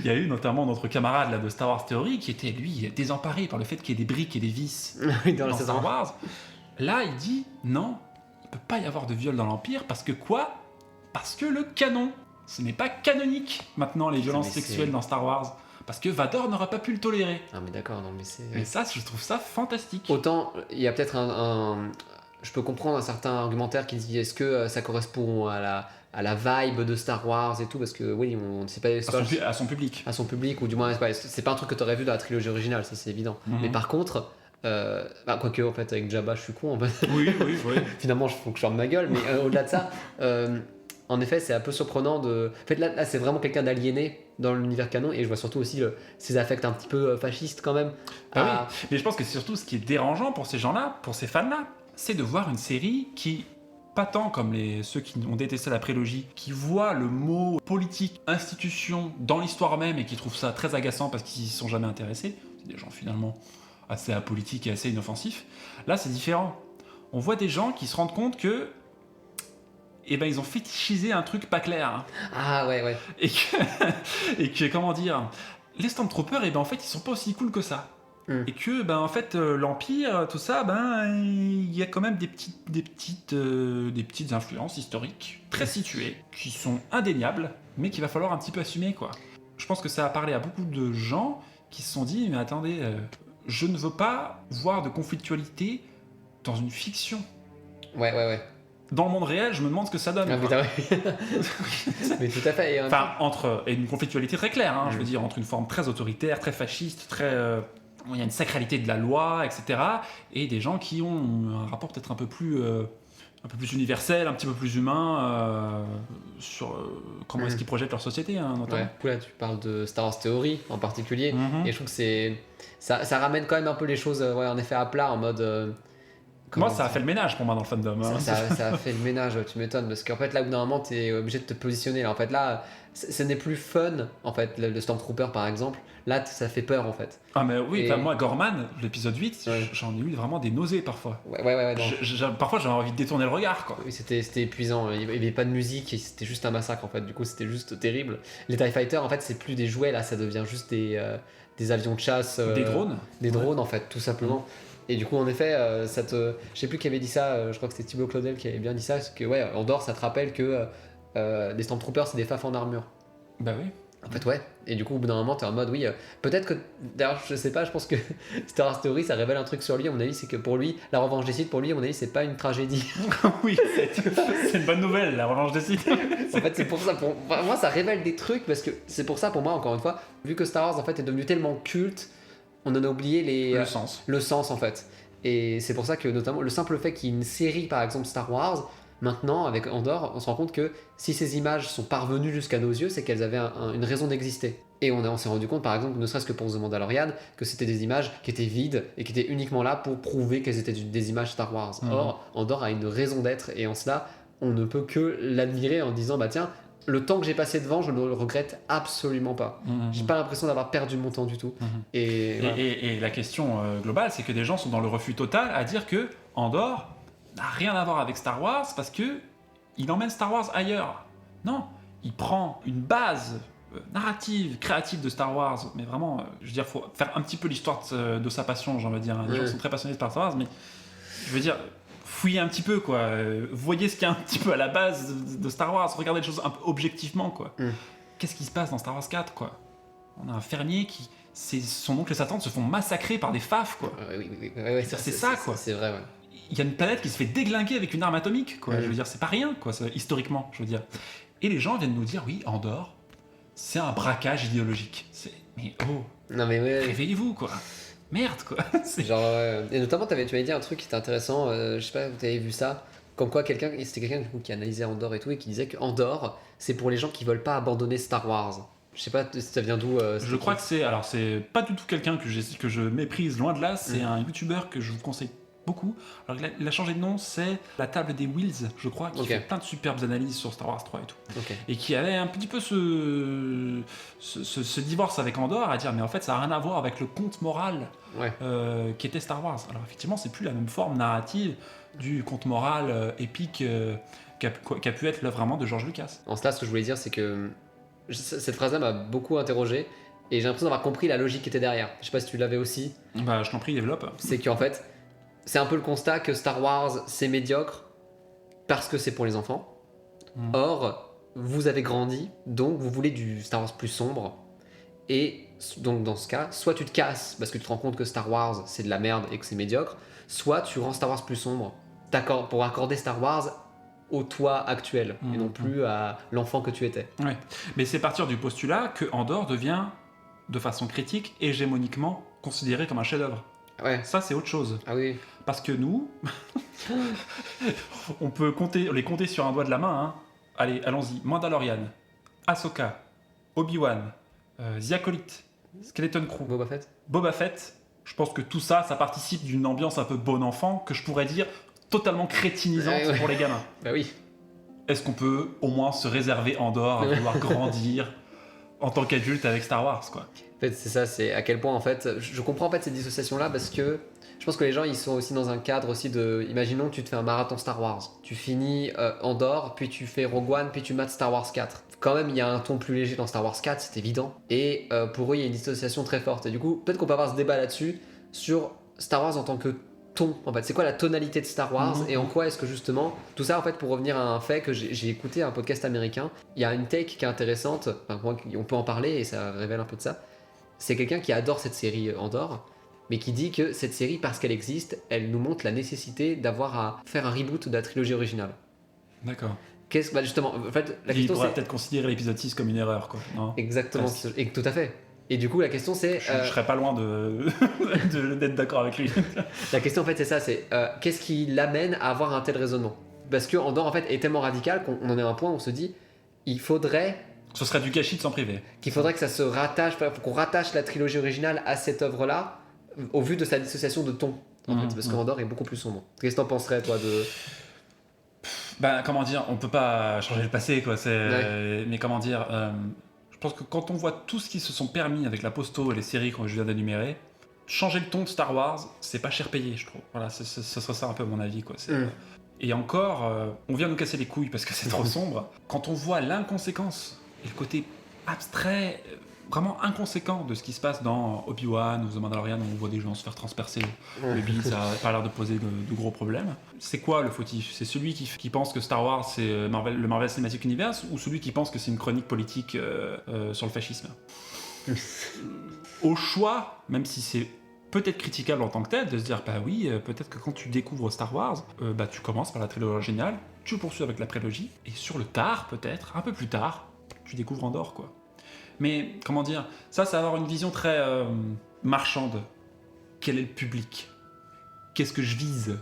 y a eu notamment notre camarade là, de Star Wars Theory qui était, lui, désemparé par le fait qu'il y ait des briques et des vis dans Star Wars. Là, il dit, non, il ne peut pas y avoir de viol dans l'Empire, parce que quoi? Parce que le canon, ce n'est pas canonique, maintenant, les violences sexuelles dans Star Wars. Parce que Vador n'aurait pas pu le tolérer. Ah mais d'accord, non mais c'est... Et ça, je trouve ça fantastique. Autant, il y a peut-être je peux comprendre un certain argumentaire qui dit est-ce que ça correspond à la vibe de Star Wars et tout, parce que oui, on sait pas, À son public. à son public, ou du moins c'est pas un truc que t'aurais vu dans la trilogie originale, ça c'est évident. Mais par contre, quoique en fait avec Jabba je suis con en fait. Oui. Finalement il faut que je ferme ma gueule, mais au-delà de ça, en effet c'est un peu surprenant de... En fait là c'est vraiment quelqu'un d'aliéné dans l'univers canon, et je vois surtout aussi ses affects un petit peu fascistes quand même. Oui, mais je pense que c'est surtout ce qui est dérangeant pour ces gens-là, pour ces fans-là, c'est de voir une série qui, pas tant comme ceux qui ont détesté la prélogie, qui voient le mot politique, institution dans l'histoire même et qui trouvent ça très agaçant parce qu'ils s'y sont jamais intéressés. C'est des gens finalement assez apolitiques et assez inoffensifs. Là, c'est différent. On voit des gens qui se rendent compte que ils ont fétichisé un truc pas clair. Hein. Ah ouais. Et que comment dire, les Stormtroopers, en fait, ils sont pas aussi cool que ça. Et que, en fait, l'Empire, tout ça, il y a quand même des petites influences historiques très situées, qui sont indéniables, mais qu'il va falloir un petit peu assumer, quoi. Je pense que ça a parlé à beaucoup de gens qui se sont dit, mais attendez, je ne veux pas voir de conflictualité dans une fiction. Ouais. Dans le monde réel, je me demande ce que ça donne. Ah, putain, ouais. Mais tout à fait. Et une conflictualité très claire, hein, je veux dire, entre une forme très autoritaire, très fasciste, très... il y a une sacralité de la loi, etc. Et des gens qui ont un rapport peut-être un peu plus universel, un petit peu plus humain sur comment est-ce qu'ils projettent leur société, hein, notamment. Ouais, là, tu parles de Star Wars Theory en particulier, et je trouve que ça ramène quand même un peu les choses en effet à plat, en mode... Moi, ça a fait le ménage pour moi dans le fandom. Hein. Ça a fait le ménage, tu m'étonnes, parce qu'en fait là, au bout d'un moment, t'es obligé de te positionner. Là, en fait, là, ce n'est plus fun, en fait, le Stormtrooper par exemple. Là, ça fait peur, en fait. Ah, mais oui, moi, Gorman, l'épisode 8, j'en ai eu vraiment des nausées parfois. Ouais. Parfois, j'avais envie de détourner le regard, quoi. Oui, c'était épuisant. Il n'y avait pas de musique, et c'était juste un massacre, en fait. Du coup, c'était juste terrible. Les TIE Fighters, en fait, c'est plus des jouets, là, ça devient juste des avions de chasse. Des drones. Des drones, en fait, tout simplement. Et du coup, en effet, je sais plus qui avait dit ça, je crois que c'était Thibaut Claudel qui avait bien dit ça, c'est que Andorre, ça te rappelle que les Stormtroopers, c'est des faf en armure. Bah oui. En fait, ouais. Et du coup, au bout d'un moment, t'es en mode, oui, peut-être que, d'ailleurs, je sais pas, je pense que Star Wars Theory, ça révèle un truc sur lui, à mon avis, c'est que pour lui, la revanche des Sith, pour lui, à mon avis, c'est pas une tragédie. Oui, c'est une bonne nouvelle, la revanche des Sith. En fait, c'est pour ça, pour moi, ça révèle des trucs, parce que c'est pour ça, pour moi, encore une fois, vu que Star Wars, en fait, est devenu tellement culte, on en a oublié le sens, en fait. Et c'est pour ça que, notamment, le simple fait qu'il y ait une série, par exemple, Star Wars, maintenant, avec Andorre, on se rend compte que si ces images sont parvenues jusqu'à nos yeux, c'est qu'elles avaient une raison d'exister. Et on s'est rendu compte, par exemple, ne serait-ce que pour The Mandalorian, que c'était des images qui étaient vides et qui étaient uniquement là pour prouver qu'elles étaient des images Star Wars. Or, Andorre a une raison d'être, et en cela, on ne peut que l'admirer en disant, bah tiens, le temps que j'ai passé devant, je ne le regrette absolument pas. J'ai pas l'impression d'avoir perdu mon temps du tout. Et la question globale, c'est que des gens sont dans le refus total à dire que Andorre n'a rien à voir avec Star Wars parce que il emmène Star Wars ailleurs. Non, il prend une base narrative, créative de Star Wars, mais vraiment, je veux dire, faut faire un petit peu l'histoire de sa passion, j'ai envie de dire. Les gens sont très passionnés par Star Wars, mais je veux dire, fouillez un petit peu, quoi. Voyez ce qu'il y a un petit peu à la base de Star Wars, regardez les choses un peu objectivement, quoi. Qu'est-ce qui se passe dans Star Wars 4, quoi? On a un fermier qui... son oncle et sa tante se font massacrer par des fafs, quoi. Oui, c'est ça, quoi. C'est vrai, ouais. Il y a une planète qui se fait déglinguer avec une arme atomique, quoi. Je veux dire, c'est pas rien, quoi, historiquement, je veux dire. Et les gens viennent nous dire, oui, Andorre, c'est un braquage idéologique. Mais non, mais réveillez-vous, quoi. Merde, quoi. Genre, et notamment, tu m'avais dit un truc qui était intéressant, je sais pas, vous avez vu ça, comme quoi c'était quelqu'un qui analysait Andorre et tout, et qui disait que Andorre, c'est pour les gens qui veulent pas abandonner Star Wars. Je sais pas si ça vient d'où. Je crois que c'est pas du tout quelqu'un que je méprise, loin de là, c'est un youtubeur que je vous conseille beaucoup. Alors il a changé de nom, c'est La Table des Wheels, je crois, qui fait plein de superbes analyses sur Star Wars 3 et tout. Et qui avait un petit peu ce divorce avec Andorre à dire, mais en fait ça n'a rien à voir avec le conte moral qui était Star Wars. Alors effectivement, c'est plus la même forme narrative du conte moral épique qu'a pu être l'œuvre vraiment de George Lucas. En cela, ce que je voulais dire, c'est que cette phrase-là m'a beaucoup interrogé, et j'ai l'impression d'avoir compris la logique qui était derrière. Je sais pas si tu l'avais aussi. Bah, je t'en prie, développe. C'est qu'en fait, c'est un peu le constat que Star Wars, c'est médiocre parce que c'est pour les enfants. Or, vous avez grandi, donc vous voulez du Star Wars plus sombre. Et donc, dans ce cas, soit tu te casses parce que tu te rends compte que Star Wars, c'est de la merde et que c'est médiocre, soit tu rends Star Wars plus sombre. pour accorder Star Wars au toi actuel et non Mhm. plus à l'enfant que tu étais. Ouais. Mais c'est partir du postulat que Andor devient, de façon critique, hégémoniquement considéré comme un chef-d'œuvre. Ouais. Ça, c'est autre chose. Ah oui. Parce que nous, on peut les compter sur un doigt de la main. Hein. Allez, allons-y. Mandalorian, Ahsoka, Obi-Wan, The Acolyte, Skeleton Crew, Boba Fett. Boba Fett. Je pense que tout ça, ça participe d'une ambiance un peu bon enfant que je pourrais dire totalement crétinisante Ouais. pour les gamins. Bah oui. Est-ce qu'on peut au moins se réserver Andorre à vouloir grandir en tant qu'adulte avec Star Wars, quoi? En fait, c'est ça, c'est à quel point en fait, je comprends en fait cette dissociation là parce que je pense que les gens ils sont aussi dans un cadre aussi de, imaginons tu te fais un marathon Star Wars, tu finis Andorre, puis tu fais Rogue One, puis tu mates Star Wars 4. Quand même, il y a un ton plus léger dans Star Wars 4, c'est évident. Et pour eux, il y a une dissociation très forte. Et du coup, peut-être qu'on peut avoir ce débat là-dessus sur Star Wars en tant que ton. En fait, c'est quoi la tonalité de Star Wars et en quoi est-ce que justement tout ça en fait pour revenir à un fait que j'ai écouté un podcast américain. Il y a une take qui est intéressante. Enfin, on peut en parler et ça révèle un peu de ça. C'est quelqu'un qui adore cette série Andorre, mais qui dit que cette série, parce qu'elle existe, elle nous montre la nécessité d'avoir à faire un reboot de la trilogie originale. D'accord. Bah justement, en fait, la Il question pourrait c'est peut-être considérer l'épisode 6 comme une erreur, quoi. Non, exactement, Presque. et tout à fait. Et du coup, la question c'est, je serais pas loin d'être d'accord avec lui. la question en fait c'est ça, c'est qu'est-ce qui l'amène à avoir un tel raisonnement? Parce que Andorre en fait est tellement radical qu'on en est à un point où on se dit, il faudrait Ce serait du gâchis de s'en priver. qu'il faudrait que ça se rattache, qu'on rattache la trilogie originale à cette œuvre-là, au vu de sa dissociation de ton. En fait, parce qu'Andorre est beaucoup plus sombre. Qu'est-ce que t'en penserais, toi, de. Bah, comment dire, on peut pas changer le passé, quoi. Ouais. Mais comment dire, je pense que quand on voit tout ce qu'ils se sont permis avec la Posto et les séries que je viens d'énumérer, changer le ton de Star Wars, c'est pas cher payé, je trouve. Voilà, ce serait ça un peu mon avis, quoi. Et encore, on vient nous casser les couilles parce que c'est trop sombre. Quand on voit l'inconséquence et le côté abstrait, vraiment inconséquent de ce qui se passe dans Obi-Wan ou The Mandalorian, où on voit des gens se faire transpercer le bide, ça n'a pas l'air de poser de gros problèmes. C'est quoi le fautif? C'est celui qui pense que Star Wars c'est le Marvel Cinematic Universe, ou celui qui pense que c'est une chronique politique sur le fascisme? Au choix, même si c'est peut-être critiquable en tant que tel, de se dire bah oui, peut-être que quand tu découvres Star Wars, bah tu commences par la trilogie originale, tu poursuis avec la prélogie, et sur le tard, peut-être, un peu plus tard, tu découvres Andorre, quoi. Mais, comment dire, ça va avoir une vision très marchande. Quel est le public? Qu'est-ce que je vise?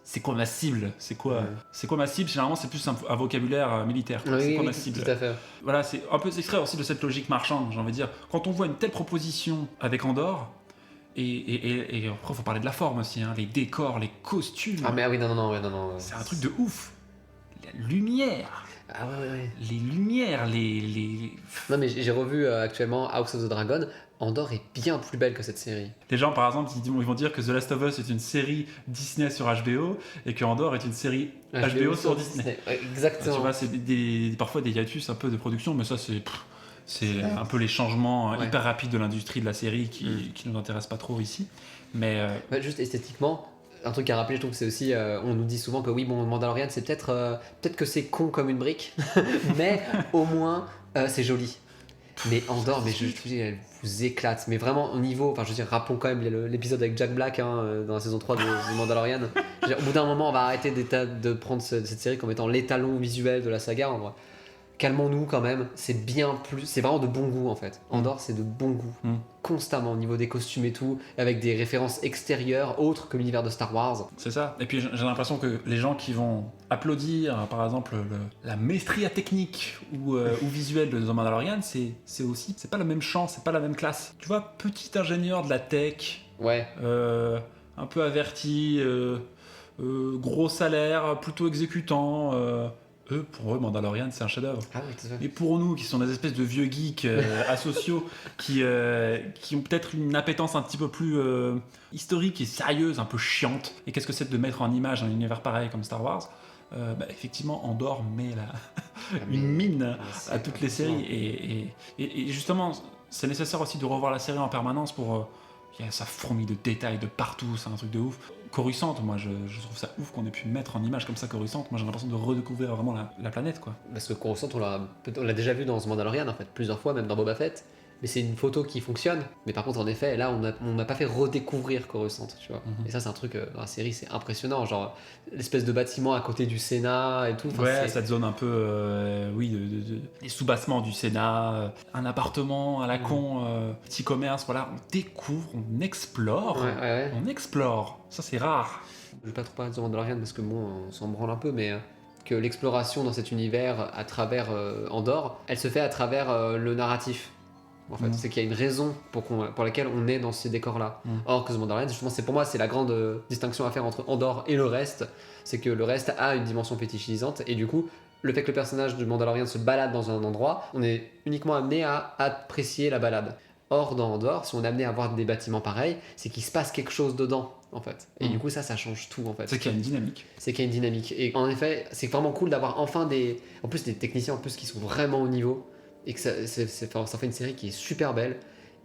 C'est quoi ma cible? C'est quoi ma cible? Généralement, c'est plus un vocabulaire militaire. Oui, c'est quoi oui, ma cible? tout à fait. Voilà, c'est un peu extrait aussi de cette logique marchande, j'ai envie de dire. Quand on voit une telle proposition avec Andorre, et après, il faut parler de la forme aussi, hein, les décors, les costumes. Ah, mais ah oui, non. C'est un truc de ouf. La lumière. Ah ouais. Les lumières, les... Non, mais j'ai revu actuellement House of the Dragon. Andorre est bien plus belle que cette série. Les gens, par exemple, ils vont dire que The Last of Us est une série Disney sur HBO et que Andorre est une série HBO sur Disney. Ouais, exactement. Tu vois, c'est parfois des hiatus un peu de production, mais ça, c'est un peu les changements hyper rapides de l'industrie de la série qui nous intéressent pas trop ici. Mais juste esthétiquement, un truc à rappeler, je trouve que c'est aussi, on nous dit souvent que oui, bon, Mandalorian, c'est peut-être que c'est con comme une brique, mais au moins c'est joli. Mais Andorre, mais je te dis, elle vous éclate. Mais vraiment au niveau, enfin je veux dire, rappelons quand même l'épisode avec Jack Black dans la saison 3 de Mandalorian. Je veux dire, au bout d'un moment, on va arrêter de prendre cette série comme étant l'étalon visuel de la saga. En vrai. Calmons-nous quand même, c'est bien plus, c'est vraiment de bon goût en fait. Andorre, c'est de bon goût, constamment au niveau des costumes et tout, avec des références extérieures autres que l'univers de Star Wars. c'est ça. Et puis j'ai l'impression que les gens qui vont applaudir, par exemple, la maestria technique ou visuelle de The Mandalorian, c'est aussi, c'est pas le même champ, c'est pas la même classe. Tu vois, petit ingénieur de la tech, Ouais. un peu averti, gros salaire, plutôt exécutant. Pour eux, Mandalorian, c'est un chef-d'œuvre. Ah oui, tout à fait. Et pour nous, qui sont des espèces de vieux geeks asociaux, qui ont peut-être une appétence un petit peu plus historique et sérieuse, un peu chiante. Et qu'est-ce que c'est de mettre en image un univers pareil comme Star Wars? Effectivement, Andorre met une mine à toutes les séries. Et justement, c'est nécessaire aussi de revoir la série en permanence pour... Il y a sa fourmi de détails de partout, c'est un truc de ouf. Coruscant, moi je trouve ça ouf qu'on ait pu mettre en image comme ça Coruscant. Moi j'ai l'impression de redécouvrir vraiment la planète, quoi. Parce que Coruscant, on l'a déjà vu dans The Mandalorian en fait, plusieurs fois, même dans Boba Fett. mais c'est une photo qui fonctionne. Mais par contre, en effet, là, on n'a pas fait redécouvrir Coruscant, tu vois. Mhm. Et ça, c'est un truc dans la série, c'est impressionnant. Genre, l'espèce de bâtiment à côté du Sénat et tout. Enfin, Ouais, c'est- cette zone un peu, les soubassements du Sénat, un appartement à la con, petit commerce, voilà, on découvre, on explore, Ouais. on explore. Ça, c'est rare. Je vais pas trop parler de The Mandalorian parce que bon, on s'en branle un peu, mais que l'exploration dans cet univers à travers Andorre, elle se fait à travers le narratif. En fait, c'est qu'il y a une raison pour laquelle on est dans ces décors-là. Or que The Mandalorian, justement, c'est pour moi, c'est la grande distinction à faire entre Andorre et le reste, c'est que le reste a une dimension fétichisante et du coup, le fait que le personnage du Mandalorian se balade dans un endroit, on est uniquement amené à apprécier la balade. Or, dans Andorre, si on est amené à voir des bâtiments pareils, c'est qu'il se passe quelque chose dedans, en fait. Et du coup, ça change tout, en fait. C'est qu'il y a une dynamique. C'est qu'il y a une dynamique. Et en effet, c'est vraiment cool d'avoir enfin en plus, des techniciens en plus qui sont vraiment au niveau. Et que ça fait une série qui est super belle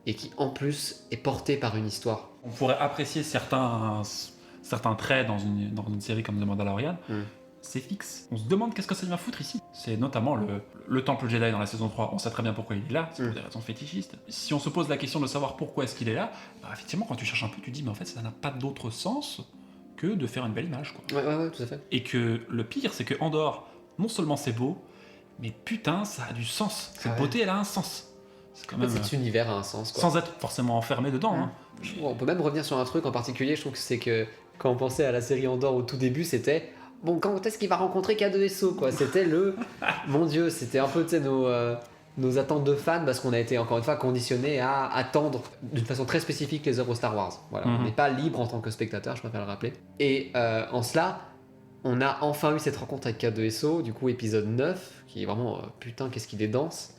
et qui, en plus, est portée par une histoire. On pourrait apprécier certains traits dans une série comme The Mandalorian. C'est fixe. On se demande qu'est-ce que ça vient foutre ici. C'est notamment le temple Jedi dans la saison 3. On sait très bien pourquoi il est là, c'est pour des raisons fétichistes. Si on se pose la question de savoir pourquoi est-ce qu'il est là, bah, effectivement, quand tu cherches un peu, tu te dis, mais en fait, ça n'a pas d'autre sens que de faire une belle image, quoi. Ouais, tout à fait. Et que le pire, c'est que Andorre, non seulement c'est beau, mais putain, ça a du sens. Cette beauté, elle a un sens. C'est quand même, cet univers a un sens, quoi. sans être forcément enfermé dedans. Hein. On peut même revenir sur un truc en particulier, je trouve que c'est que quand on pensait à la série Andorre au tout début, c'était bon, quand est-ce qu'il va rencontrer K2SO, quoi. C'était mon Dieu, c'était un peu, tu sais, nos attentes de fans, parce qu'on a été encore une fois conditionnés à attendre d'une façon très spécifique les œuvres Star Wars. Voilà, on n'est pas libre en tant que spectateur, je préfère le rappeler. Et en cela, on a enfin eu cette rencontre avec K2SO, du coup épisode 9, qui est vraiment putain, qu'est-ce qu'il est dense.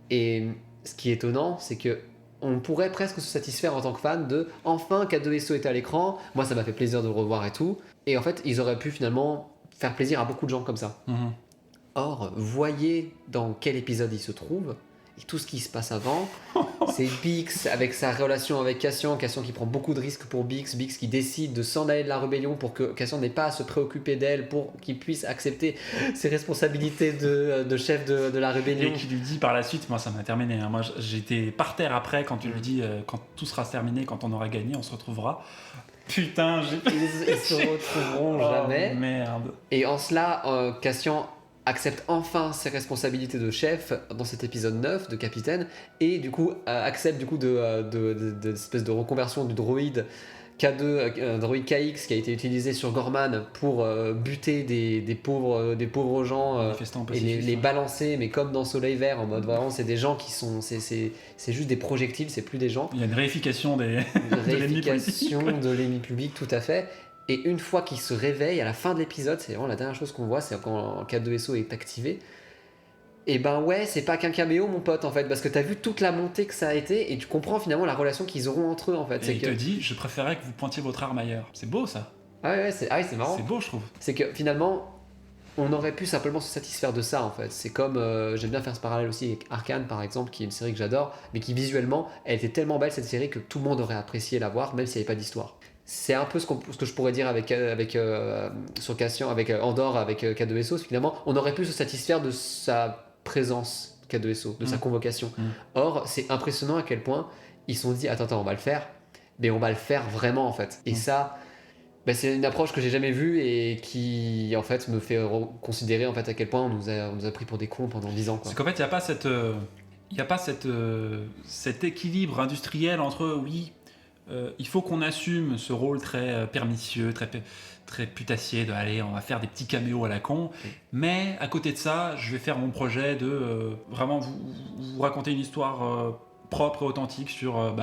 Et ce qui est étonnant, c'est que on pourrait presque se satisfaire en tant que fan de enfin K2SO est à l'écran. Moi, ça m'a fait plaisir de le revoir et tout. Et en fait, ils auraient pu finalement faire plaisir à beaucoup de gens comme ça. Or, voyez dans quel épisode il se trouve et tout ce qui se passe avant. C'est Bix avec sa relation avec Cassian qui prend beaucoup de risques pour Bix qui décide de s'en aller de la rébellion pour que Cassian n'ait pas à se préoccuper d'elle, pour qu'il puisse accepter ses responsabilités de chef de la rébellion. Et qui lui dit par la suite, moi ça m'a terminé, hein. Moi j'étais par terre après quand tu lui dis quand tout sera terminé, quand on aura gagné, on se retrouvera. Putain, Ils se retrouveront jamais. Oh, merde. Et en cela, Cassian accepte enfin ses responsabilités de chef dans cet épisode 9 de capitaine et du coup accepte du coup de espèce de reconversion du droïde K2, droïde KX qui a été utilisé sur Gorman pour buter des pauvres gens Manifestant et les pacifiste, balancer, mais comme dans Soleil Vert, en mode vraiment c'est des gens qui sont c'est juste des projectiles, c'est plus des gens. Il y a une réification De réification de l'ennemi public, tout à fait. Et une fois qu'il se réveille à la fin de l'épisode, c'est vraiment la dernière chose qu'on voit, c'est quand K2SO est activé. Et ben ouais, c'est pas qu'un caméo, mon pote, en fait, parce que t'as vu toute la montée que ça a été et tu comprends finalement la relation qu'ils auront entre eux, en fait. Et il te dit, je préférais que vous pointiez votre arme ailleurs. C'est beau ça. C'est marrant. C'est beau, je trouve. C'est que finalement, on aurait pu simplement se satisfaire de ça, en fait. C'est comme, j'aime bien faire ce parallèle aussi avec Arcane, par exemple, qui est une série que j'adore, mais qui visuellement, elle était tellement belle, cette série, que tout le monde aurait apprécié la voir, même s'il n'y avait pas d'histoire. C'est un peu ce que je pourrais dire sur Cassian, avec Andorre, avec K2SO. Finalement, on aurait pu se satisfaire de sa présence, K2SO, de sa convocation. Or, c'est impressionnant à quel point ils se sont dit attends, on va le faire, mais on va le faire vraiment, en fait. Et ça, c'est une approche que j'ai jamais vue et qui, en fait, me fait considérer en fait, à quel point on nous a pris pour des cons pendant 10 ans. Quoi. C'est qu'en fait, il n'y a pas cet équilibre industriel entre il faut qu'on assume ce rôle très pernicieux, très putassier de allez, on va faire des petits caméos à la con, mais à côté de ça, je vais faire mon projet de vraiment vous raconter une histoire propre et authentique sur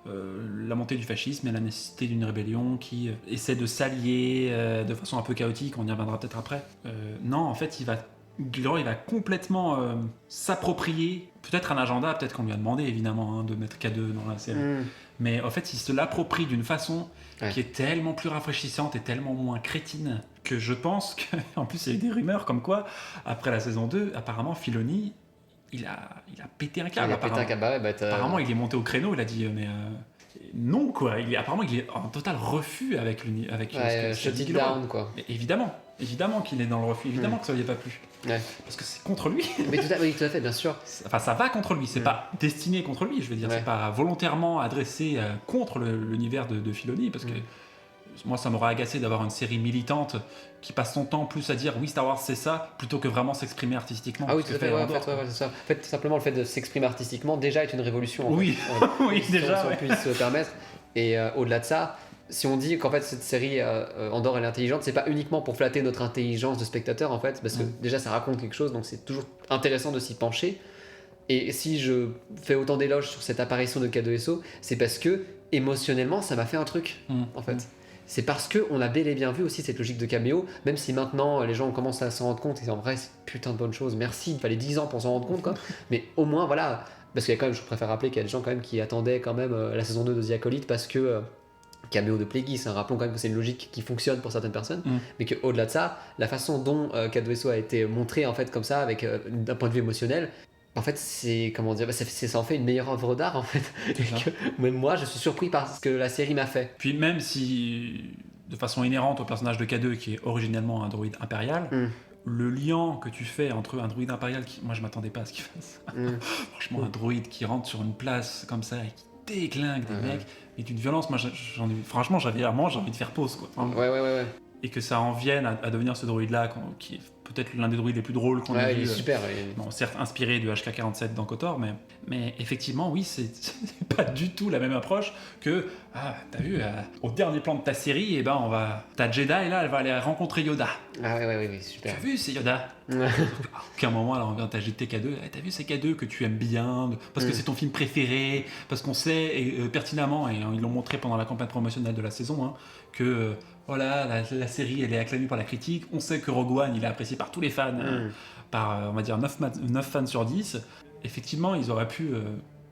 la montée du fascisme et la nécessité d'une rébellion qui essaie de s'allier de façon un peu chaotique, on y reviendra peut-être après. Non, en fait, Gilroy, il va complètement s'approprier peut-être un agenda, peut-être qu'on lui a demandé évidemment de mettre K2 dans la série, mais en fait il se l'approprie d'une façon qui est tellement plus rafraîchissante et tellement moins crétine que je pense qu'en plus il y a eu des rumeurs comme quoi après la saison 2 apparemment Filoni il a pété un câble. Apparemment il est monté au créneau, il a dit mais apparemment il est en total refus avec shut it down, quoi. Évidemment. Évidemment qu'il est dans le refus, évidemment que ça lui a pas plu. Ouais. Parce que c'est contre lui. Mais oui, tout à fait, bien sûr. Enfin, ça va contre lui, c'est pas destiné contre lui, je veux dire. Ouais. C'est pas volontairement adressé contre l'univers de Filoni, parce que moi, ça m'aurait agacé d'avoir une série militante qui passe son temps plus à dire oui, Star Wars c'est ça, plutôt que vraiment s'exprimer artistiquement. Ah oui, Ce tout à que fait, Andor, c'est ça. En fait, simplement le fait de s'exprimer artistiquement déjà est une révolution. En Oui, fait. oui, Si déjà. on Ouais. puisse se permettre. Et au-delà de ça, si on dit qu'en fait cette série Andor elle est intelligente, c'est pas uniquement pour flatter notre intelligence de spectateur en fait, parce que déjà ça raconte quelque chose, donc c'est toujours intéressant de s'y pencher. Et si je fais autant d'éloges sur cette apparition de K2SO, c'est parce que émotionnellement ça m'a fait un truc en fait. C'est parce qu'on a bel et bien vu aussi cette logique de caméo, même si maintenant les gens commencent à s'en rendre compte, et en vrai c'est une putain de bonne chose, merci, il fallait 10 ans pour s'en rendre compte quoi. Mais au moins voilà, parce qu'il y a quand même, je préfère rappeler qu'il y a des gens quand même qui attendaient quand même la saison 2 de The Acolyte parce que caméo de Plagueis, hein, rappelons quand même que c'est une logique qui fonctionne pour certaines personnes, mais qu'au-delà de ça, la façon dont K2SO a été montré en fait comme ça, avec d'un point de vue émotionnel, en fait c'est comment dire, ça en fait une meilleure œuvre d'art en fait. Et que même moi je suis surpris par ce que la série m'a fait. Puis même si, de façon inhérente au personnage de K2, qui est originellement un droïde impérial, le lien que tu fais entre un droïde impérial, moi je m'attendais pas à ce qu'il fasse. Franchement, un droïde qui rentre sur une place comme ça et qui déglingue des mecs, et d'une violence, moi franchement j'avais envie de faire pause quoi. Ouais. Et que ça en vienne à devenir ce droïde là qui est peut-être l'un des droïdes les plus drôles qu'on ait vu. Il est super. Bon, certes inspiré de HK-47 dans KOTOR, mais effectivement, oui, c'est pas du tout la même approche que t'as vu, au dernier plan de ta série, et ben ta Jedi là, elle va aller rencontrer Yoda. Ah ouais, super. Tu as vu, c'est Yoda. À aucun moment, alors on vient t'agiter K2. T'as vu, c'est K2 que tu aimes bien, parce que c'est ton film préféré, parce qu'on sait pertinemment, et ils l'ont montré pendant la campagne promotionnelle de la saison, que voilà, la série elle est acclamée par la critique. On sait que Rogue One il est apprécié par tous les fans, par on va dire 9 fans sur 10. Effectivement, ils auraient pu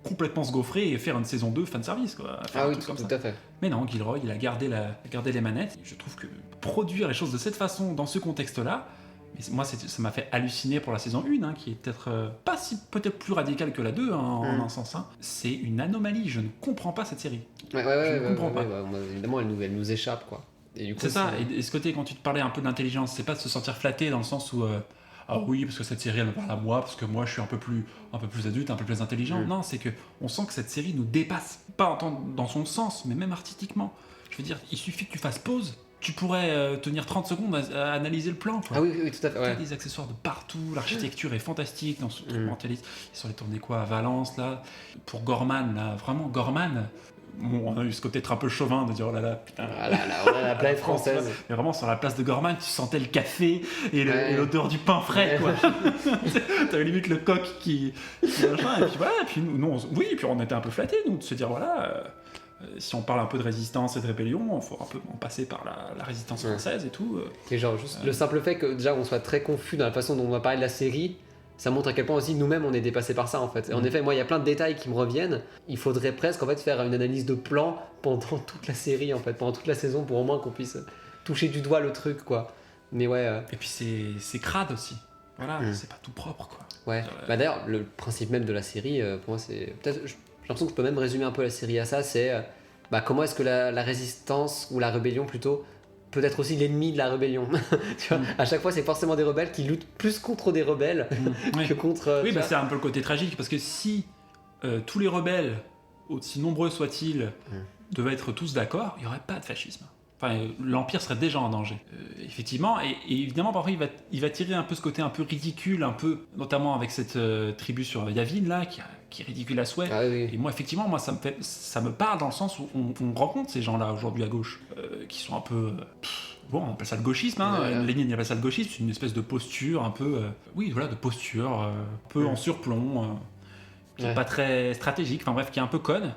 complètement se gaufrer et faire une saison 2 fanservice quoi. Ah oui, tout à fait. Mais non, Gilroy il a gardé les manettes. Et je trouve que produire les choses de cette façon, dans ce contexte-là, mais moi ça m'a fait halluciner pour la saison 1, qui est peut-être pas si peut-être plus radicale que la 2 en un sens. C'est une anomalie, je ne comprends pas cette série. Je ne comprends pas. Évidemment, elle nous échappe quoi. Et du coup, c'est ça, et ce côté, quand tu te parlais un peu d'intelligence, c'est pas de se sentir flatté dans le sens où ah oui, parce que cette série elle me parle à moi, parce que moi je suis un peu plus adulte, un peu plus intelligent. Non, c'est que on sent que cette série nous dépasse, pas dans son sens, mais même artistiquement. Je veux dire, il suffit que tu fasses pause, tu pourrais tenir 30 secondes à analyser le plan. Quoi. Ah oui, tout à fait. Il y a des accessoires de partout, l'architecture est fantastique dans ce truc mentaliste. Ils sont allés tourner quoi à Valence là, pour Gorman là, vraiment Gorman. Bon, on a eu ce côté être un peu chauvin de dire oh là là, putain. On a la planète française. Mais vraiment, sur la place de Gorman, tu sentais le café et l'odeur du pain frais, quoi. T'avais limite le coq qui machin, et puis voilà, et puis nous puis on était un peu flattés, nous, de se dire voilà, si on parle un peu de résistance et de rébellion, il faut un peu en passer par la résistance française et tout. Et genre, juste le simple fait que déjà on soit très confus dans la façon dont on va parler de la série. Ça montre à quel point aussi nous-mêmes on est dépassés par ça en fait. Et en effet, moi il y a plein de détails qui me reviennent. Il faudrait presque en fait faire une analyse de plan pendant toute la série en fait, pendant toute la saison pour au moins qu'on puisse toucher du doigt le truc quoi. Mais ouais. Et puis c'est crade aussi. Voilà, c'est pas tout propre quoi. Ouais. D'ailleurs, le principe même de la série, pour moi c'est peut-être. J'ai l'impression que je peux même résumer un peu la série à ça. C'est comment est-ce que la résistance ou la rébellion plutôt peut être aussi l'ennemi de la rébellion. Tu vois, à chaque fois, c'est forcément des rebelles qui luttent plus contre des rebelles que contre. Oui, c'est un peu le côté tragique parce que si tous les rebelles, aussi nombreux soient-ils, devaient être tous d'accord, il n'y aurait pas de fascisme. Enfin, l'Empire serait déjà en danger. Effectivement, et évidemment, parfois, il va tirer un peu ce côté un peu ridicule, notamment avec cette tribu sur Yavin, là, qui est ridicule à souhait. Ah, oui. Et moi, effectivement, ça me parle dans le sens où on rencontre ces gens-là aujourd'hui à gauche, qui sont un peu... Bon, on appelle ça le gauchisme, Lénine il appelle ça le gauchisme, c'est une espèce de posture un peu... de posture, un peu en surplomb, qui n'est pas très stratégique, enfin bref, qui est un peu conne.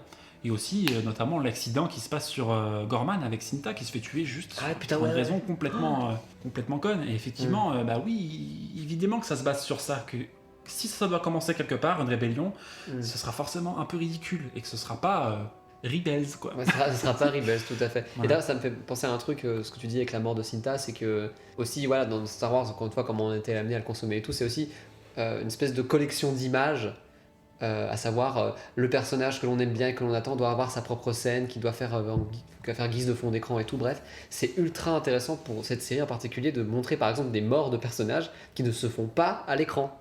Et aussi, notamment, l'accident qui se passe sur Gorman avec Cinta qui se fait tuer juste pour une raison complètement conne. Et effectivement, oui, évidemment que ça se base sur ça, que si ça doit commencer quelque part, une rébellion, ce sera forcément un peu ridicule et que ce sera pas Rebels, quoi. Ouais, ce sera pas Rebels, tout à fait. Voilà. Et d'ailleurs, ça me fait penser à un truc, ce que tu dis avec la mort de Cinta, c'est que, aussi, voilà, dans Star Wars, encore une fois, comment on était amené à le consommer et tout, c'est aussi une espèce de collection d'images à savoir le personnage que l'on aime bien et que l'on attend doit avoir sa propre scène, qui doit faire guise de fond d'écran et tout. Bref, c'est ultra intéressant pour cette série en particulier de montrer par exemple des morts de personnages qui ne se font pas à l'écran.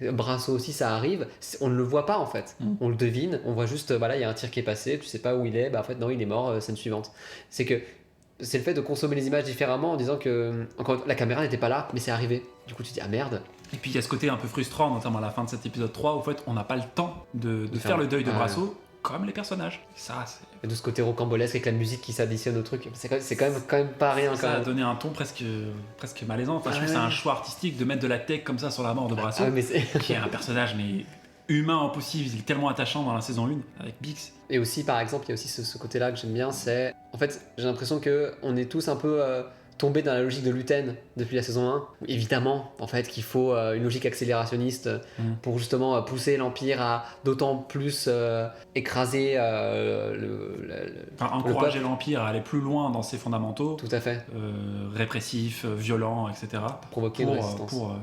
Brasso aussi, ça arrive, on ne le voit pas en fait, on le devine, on voit juste, voilà, il y a un tir qui est passé, tu sais pas où il est, bah en fait non, il est mort, scène suivante. C'est le fait de consommer les images différemment en disant que encore, la caméra n'était pas là, mais c'est arrivé. Du coup, tu te dis, ah merde. Et puis il y a ce côté un peu frustrant, notamment à la fin de cet épisode 3, où en fait on n'a pas le temps de faire le deuil de Brasso, comme les personnages. Ça, c'est... Et de ce côté rocambolesque avec la musique qui s'additionne au truc, c'est quand même pas rien. Ça a donné un ton presque malaisant. Enfin, je trouve que c'est un choix artistique de mettre de la tech comme ça sur la mort de Brasso, qui est un personnage mais humain au possible, il est tellement attachant dans la saison 1 avec Bix. Et aussi, par exemple, il y a aussi ce côté-là que j'aime bien, c'est... En fait, j'ai l'impression qu'on est tous un peu tombés dans la logique de Luten depuis la saison 1. Évidemment, en fait, qu'il faut une logique accélérationniste pour justement pousser l'Empire à d'autant plus écraser encourager l'Empire à aller plus loin dans ses fondamentaux. Tout à fait. Répressifs, violents, etc. Pour provoquer une résistance. Pour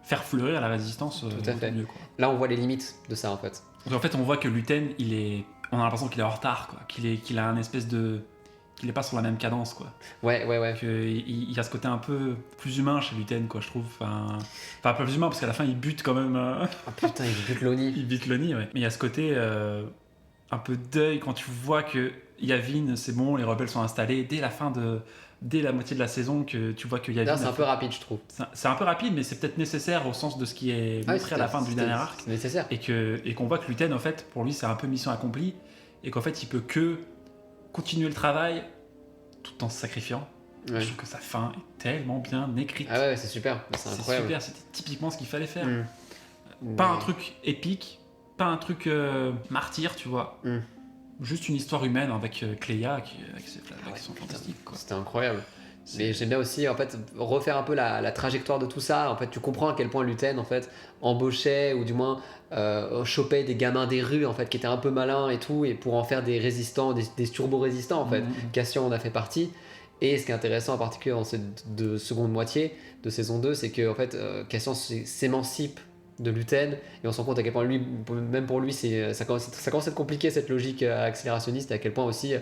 faire fleurir la résistance. Tout à fait. Mieux, quoi. Là, on voit les limites de ça, en fait. Donc, en fait, on voit que Luten, on a l'impression qu'il est en retard, quoi. Qu'il a un espèce de... qu'il n'est pas sur la même cadence, quoi. Ouais. Il y a ce côté un peu plus humain chez Luten, quoi, je trouve. Enfin, pas plus humain, parce qu'à la fin, il bute quand même... Ah putain, il bute Loni. Il bute Loni, ouais. Mais il y a ce côté un peu deuil, quand tu vois que Yavin, c'est bon, les rebelles sont installés, dès la moitié de la saison, que tu vois que Yavin... Là, c'est un peu rapide, je trouve. C'est un peu rapide, mais c'est peut-être nécessaire au sens de ce qui est montré à la fin du dernier arc. C'est nécessaire. Et qu'on voit que Luten, en fait, pour lui, c'est un peu mission accomplie, et qu'en fait, il peut que continuer le travail tout en se sacrifiant. Ouais. Je trouve que sa fin est tellement bien écrite. Ah ouais, c'est super, c'est incroyable. Super, c'était typiquement ce qu'il fallait faire. Pas un truc épique, pas un truc martyr, tu vois. Juste une histoire humaine avec Cléa, avec ses flashbacks qui sont fantastiques. Quoi. C'était incroyable. Mais j'aime bien aussi en fait refaire un peu la trajectoire de tout ça. En fait, tu comprends à quel point Luten en fait embauchait ou du moins chopait des gamins des rues en fait qui étaient un peu malins et tout, et pour en faire des résistants, des turbo-résistants en fait. Cassian en a fait partie. Et ce qui est intéressant en particulier dans cette seconde moitié de saison 2, c'est que en fait Cassian s'émancipe de Luten, et on se rend compte à quel point lui, même pour lui, ça commence à être compliqué cette logique accélérationniste, et à quel point aussi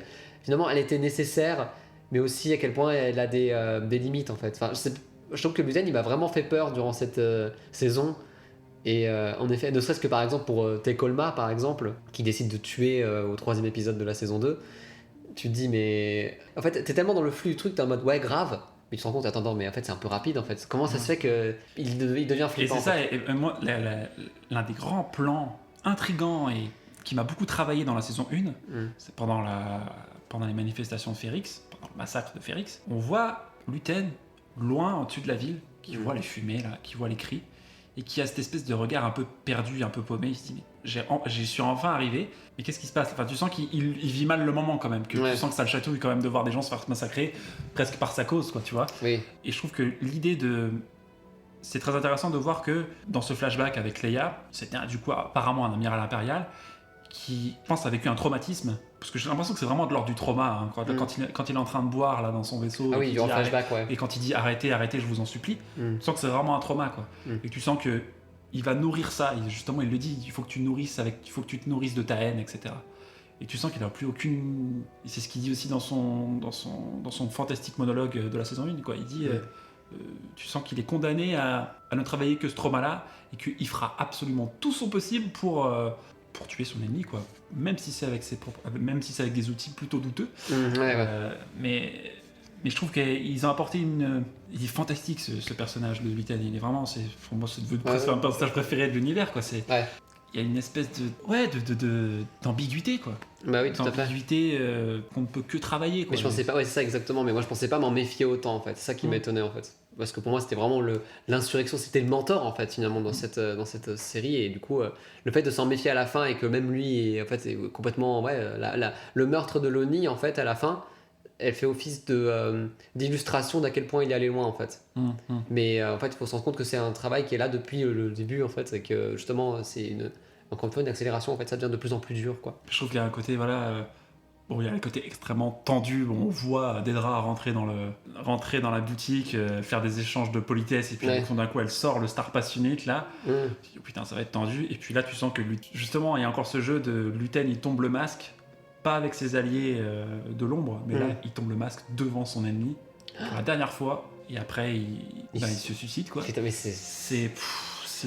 finalement elle était nécessaire, mais aussi à quel point elle a des limites en fait. Enfin, je trouve que Luten il m'a vraiment fait peur durant cette saison, et en effet, ne serait-ce que par exemple pour Tekolma par exemple, qui décide de tuer au 3e épisode de la saison 2, tu te dis mais en fait t'es tellement dans le flux du truc, t'es en mode ouais grave. Mais tu te rends compte, attends, mais en fait c'est un peu rapide en fait. Comment ça se fait qu'il devient flippant? Et c'est ça, et moi, l'un des grands plans intrigants et qui m'a beaucoup travaillé dans la saison 1, c'est pendant les manifestations de Ferrix, pendant le massacre de Ferrix, on voit Luten loin au-dessus de la ville, qui voit les fumées, là, qui voit les cris, et qui a cette espèce de regard un peu perdu, un peu paumé. Il se dit, mais j'y suis enfin arrivé, mais qu'est-ce qui se passe? Enfin, tu sens qu'il vit mal le moment quand même, tu sens que ça le chatouille quand même de voir des gens se faire massacrer, presque par sa cause, quoi, tu vois. Oui. Et je trouve que l'idée c'est très intéressant de voir que dans ce flashback avec Leia, c'était du coup apparemment un amiral impérial qui, je pense, a vécu un traumatisme, parce que j'ai l'impression que c'est vraiment de l'ordre du trauma, hein, quand il est en train de boire là dans son vaisseau, ah oui, il flashback, et quand il dit arrêtez, je vous en supplie, tu sens que c'est vraiment un trauma, quoi. Et tu sens que il va nourrir ça, justement il le dit, il faut que tu te nourrisses de ta haine, etc. Et tu sens qu'il n'a plus aucune... Et c'est ce qu'il dit aussi dans son fantastique monologue de la saison 1, quoi. Il dit tu sens qu'il est condamné à ne travailler que ce trauma-là, et qu'il fera absolument tout son possible pour tuer son ennemi, quoi. Même si c'est avec des outils plutôt douteux. Mais je trouve qu'ils ont apporté il est fantastique ce personnage de Luten. Il est vraiment, pour moi, c'est devenu presque un personnage préféré de l'univers, quoi. Il y a une espèce d'ambiguïté, quoi. Bah oui, tout à fait. D'ambiguïté qu'on ne peut que travailler, quoi. Mais je pensais pas, c'est ça exactement, mais moi je pensais pas m'en méfier autant en fait. C'est ça qui m'étonnait en fait. Parce que pour moi c'était vraiment l'insurrection, c'était le mentor en fait finalement dans cette série, et du coup le fait de s'en méfier à la fin, et que même lui en fait est complètement le meurtre de Loni en fait à la fin, elle fait office d'illustration d'à quel point il est allé loin en fait. Mais en fait il faut se rendre compte que c'est un travail qui est là depuis le début en fait, et que justement c'est encore une fois une accélération en fait, ça devient de plus en plus dur, quoi. Je trouve qu'il y a un côté Bon, il y a le côté extrêmement tendu, bon, on voit Dedra rentrer dans la boutique, faire des échanges de politesse, et puis Ouais. d'un coup elle sort le Star Pass Unit là, Mm. tu dis, oh, putain ça va être tendu, et puis là tu sens que justement il y a encore ce jeu de Luten, il tombe le masque, pas avec ses alliés de l'ombre, mais là il tombe le masque devant son ennemi, pour la dernière fois, et après il se suicide quoi. Putain, mais C'est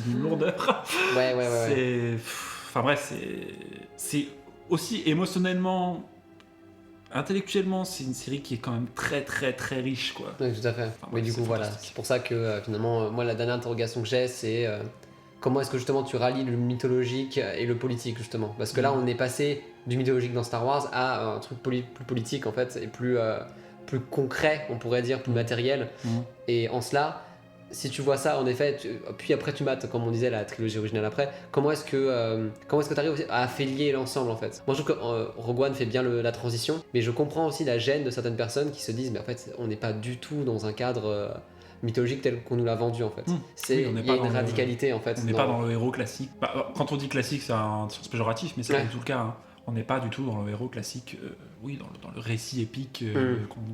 d'une lourdeur. Ouais. Enfin bref, c'est aussi émotionnellement, intellectuellement, c'est une série qui est quand même très très très riche quoi. Oui, tout à fait. Enfin, Mais bref, du c'est coup, voilà. fantastique. C'est pour ça que finalement, moi, la dernière interrogation que j'ai, c'est comment est-ce que justement tu rallies le mythologique et le politique, justement. Parce que là, on est passé du mythologique dans Star Wars à un truc plus politique, en fait, et plus concret, on pourrait dire, plus matériel. Et en cela, si tu vois ça, en effet, puis après tu mates, comme on disait, la trilogie originale après, comment est-ce que tu arrives à affilier l'ensemble, en fait? Moi, je trouve que Rogue One fait bien la transition, mais je comprends aussi la gêne de certaines personnes qui se disent, mais en fait, on n'est pas du tout dans un cadre mythologique tel qu'on nous l'a vendu, en fait. Oui, on n'est Il y a pas une dans radicalité, en fait. On n'est pas dans le héros classique. Bah, quand on dit classique, c'est un sens péjoratif, mais c'est pas du tout le cas. Hein. On n'est pas du tout dans le héros classique, dans le récit épique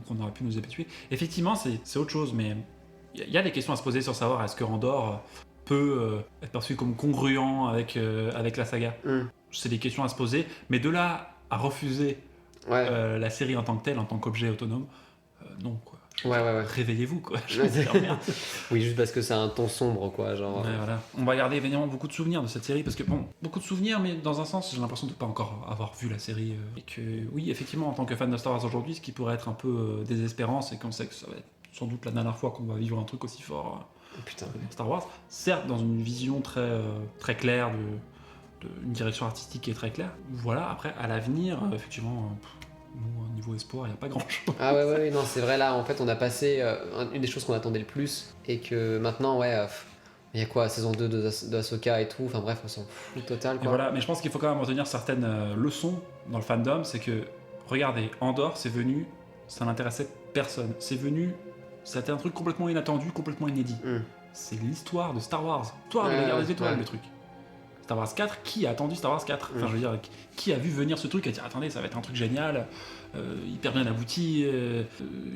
qu'on aurait pu nous habituer. Effectivement, c'est autre chose, mais il y a des questions à se poser sur savoir est-ce que Andor peut être perçu comme congruent avec la saga. C'est des questions à se poser, mais de là à refuser la série en tant que telle, en tant qu'objet autonome, non quoi. Ouais. Réveillez-vous quoi. Oui, juste parce que c'est un ton sombre, quoi. Genre, ouais, voilà. On va garder évidemment beaucoup de souvenirs de cette série parce que bon, beaucoup de souvenirs, mais dans un sens, j'ai l'impression de pas encore avoir vu la série et que oui, effectivement, en tant que fan de Star Wars aujourd'hui, ce qui pourrait être un peu désespérant, c'est qu'on sait que ça va être sans doute la dernière fois qu'on va vivre un truc aussi fort putain. dans Star Wars. Certes, dans une vision très très claire une direction artistique qui est très claire. Voilà. Après, à l'avenir, effectivement. Nous, niveau espoir, il n'y a pas grand chose. Ah ouais, non, c'est vrai, là, en fait, on a passé une des choses qu'on attendait le plus, et que maintenant, il y a quoi, saison 2 de Ahsoka et tout, enfin bref, on s'en fout total, quoi. Et voilà, mais je pense qu'il faut quand même retenir certaines leçons dans le fandom, c'est que, regardez, Andor, c'est venu, ça n'intéressait personne. C'est venu, c'était un truc complètement inattendu, complètement inédit. C'est l'histoire de Star Wars, l'histoire de la guerre des étoiles, le truc. Star Wars 4, qui a attendu Star Wars 4 Enfin, je veux dire, qui a vu venir ce truc et a dit attendez, ça va être un truc génial, hyper bien abouti,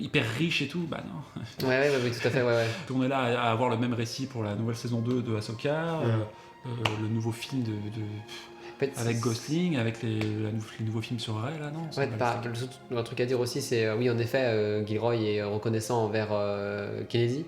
hyper riche et tout. Bah non. Ouais, tout à fait, ouais. On est là à avoir le même récit pour la nouvelle saison 2 de Ahsoka, le nouveau film avec Gosling, avec les nouveaux films sur Rey, là, non un truc à dire aussi, c'est oui, en effet, Gilroy est reconnaissant envers Kennedy,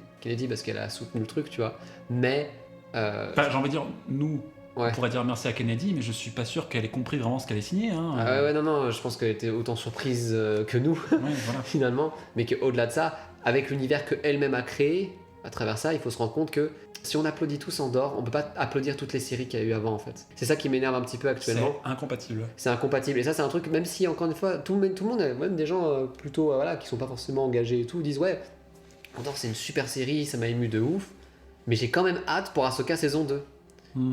parce qu'elle a soutenu le truc, tu vois, mais. Enfin, j'ai envie de dire, nous. On pourrait dire merci à Kennedy, mais je suis pas sûr qu'elle ait compris vraiment ce qu'elle avait signé. Hein. Non, je pense qu'elle était autant surprise que nous, voilà. finalement. Mais qu'au-delà de ça, avec l'univers qu'elle-même a créé, à travers ça, il faut se rendre compte que si on applaudit tous Andor, on peut pas applaudir toutes les séries qu'il y a eu avant, en fait. C'est ça qui m'énerve un petit peu actuellement. C'est incompatible. C'est incompatible. Et ça, c'est un truc, même si, encore une fois, tout le monde, même des gens plutôt qui sont pas forcément engagés et tout, disent ouais, Andor, c'est une super série, ça m'a ému de ouf, mais j'ai quand même hâte pour Ahsoka saison 2.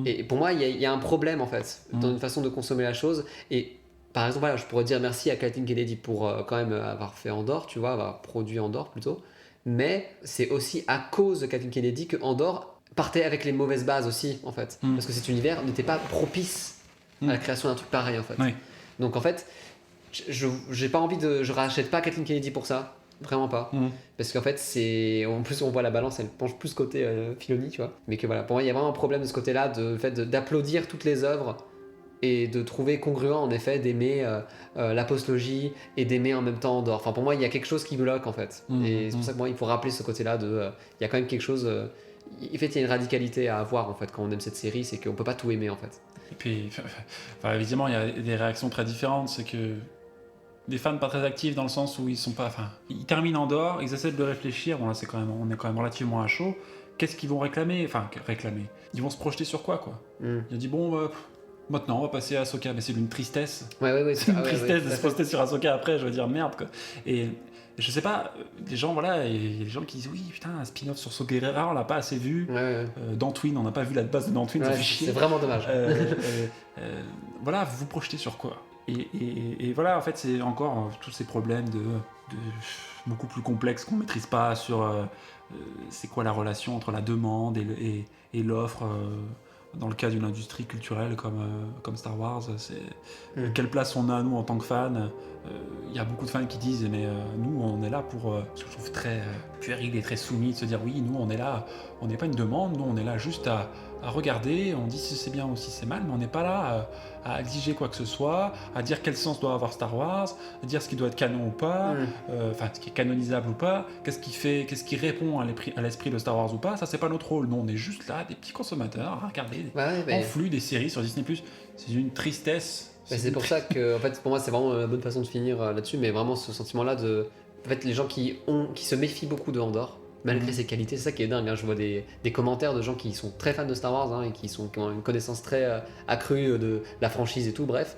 Et pour moi, il y a un problème en fait dans une façon de consommer la chose. Et par exemple, voilà, je pourrais dire merci à Kathleen Kennedy pour quand même avoir fait Andor, tu vois, avoir produit Andor plutôt. Mais c'est aussi à cause de Kathleen Kennedy que Andor partait avec les mauvaises bases aussi en fait, parce que cet univers n'était pas propice à la création d'un truc pareil en fait. Donc en fait, j'ai pas envie je rachète pas Kathleen Kennedy pour ça. Vraiment pas. Parce qu'en fait, en plus, on voit la balance, elle penche plus côté Filoni, tu vois. Mais que voilà, pour moi, il y a vraiment un problème de ce côté-là, d'applaudir toutes les œuvres et de trouver congruent, en effet, d'aimer la postlogie et d'aimer en même temps Andor. Enfin, pour moi, il y a quelque chose qui bloque, en fait. Et c'est pour ça que moi, il faut rappeler ce côté-là il y a quand même quelque chose. En fait, il y a une radicalité à avoir, en fait, quand on aime cette série, c'est qu'on peut pas tout aimer, en fait. Et puis, évidemment, il y a des réactions très différentes. C'est que. Des fans pas très actifs dans le sens où ils sont pas. Enfin, ils terminent Andor, ils essaient de réfléchir. Bon là, on est quand même relativement à chaud. Qu'est-ce qu'ils vont réclamer ? Enfin, réclamer. Ils vont se projeter sur quoi Il a dit bon, maintenant on va passer à Ahsoka, mais c'est d'une tristesse. C'est une tristesse de se projeter sur Ahsoka après. Je veux dire merde quoi. Et je sais pas, des gens et les gens qui disent oui putain un spin-off sur So Gerrera on l'a pas assez vu. Dantooine on n'a pas vu la base de Dantooine. C'est vraiment dommage. Voilà, vous vous projetez sur quoi ? Et voilà, en fait, c'est encore tous ces problèmes de beaucoup plus complexes qu'on ne maîtrise pas sur c'est quoi la relation entre la demande et l'offre dans le cas d'une industrie culturelle comme Star Wars. Quelle place on a, nous, en tant que fans. Il y a beaucoup de fans qui disent, mais nous, on est là pour... ce que je trouve très puéril et très soumis, de se dire, oui, nous, on est là, on n'est pas une demande, nous, on est là juste à regarder, on dit si c'est bien ou si c'est mal, mais on n'est pas là à exiger quoi que ce soit, à dire quel sens doit avoir Star Wars, à dire ce qui doit être canon ou pas, ce qui est canonisable ou pas, qu'est-ce qui répond à l'esprit de Star Wars ou pas. Ça, c'est pas notre rôle. Nous, on est juste là, des petits consommateurs, à regarder en flux des séries sur Disney+. C'est une tristesse. C'est pour ça que, en fait, pour moi, c'est vraiment la bonne façon de finir là-dessus, mais vraiment ce sentiment-là de... En fait, les gens qui se méfient beaucoup de Andor, malgré ses qualités, c'est ça qui est dingue. Hein. Je vois des commentaires de gens qui sont très fans de Star Wars et qui ont une connaissance très accrue de la franchise et tout, bref.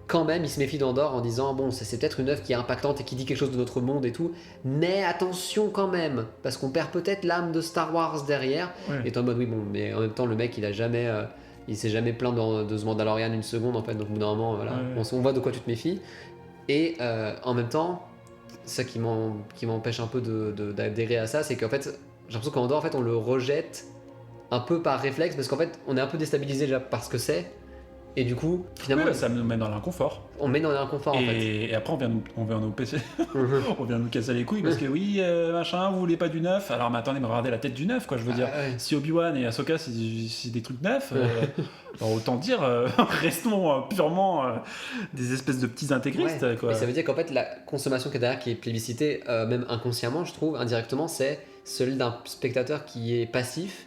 Quand même, ils se méfient d'Andor en disant bon, c'est peut-être une œuvre qui est impactante et qui dit quelque chose de notre monde et tout, mais attention quand même, parce qu'on perd peut-être l'âme de Star Wars derrière. Et t'es en mode oui, bon, mais en même temps, le mec, il s'est jamais plaint de ce Mandalorian une seconde en fait, donc au bout d'un moment, voilà, on voit de quoi tu te méfies. Et en même temps, ça qui m'empêche un peu d'adhérer à ça, c'est qu'en fait, j'ai l'impression qu'en Andorre, en fait, on le rejette un peu par réflexe, parce qu'en fait, on est un peu déstabilisé déjà par ce que c'est, et du coup, finalement... ça nous met dans l'inconfort. On met dans l'inconfort, en fait. Et après, on vient nous PC. On vient nous casser les couilles, parce que oui, machin, vous voulez pas du neuf. Alors, mais attendez, mais regardez la tête du neuf, quoi, je veux dire. Si Obi-Wan et Ahsoka, c'est des trucs neufs, alors autant dire, restons purement des espèces de petits intégristes, quoi. Et ça veut dire qu'en fait, la consommation qui est derrière, qui est plébiscitée, même inconsciemment, je trouve, indirectement, c'est celle d'un spectateur qui est passif,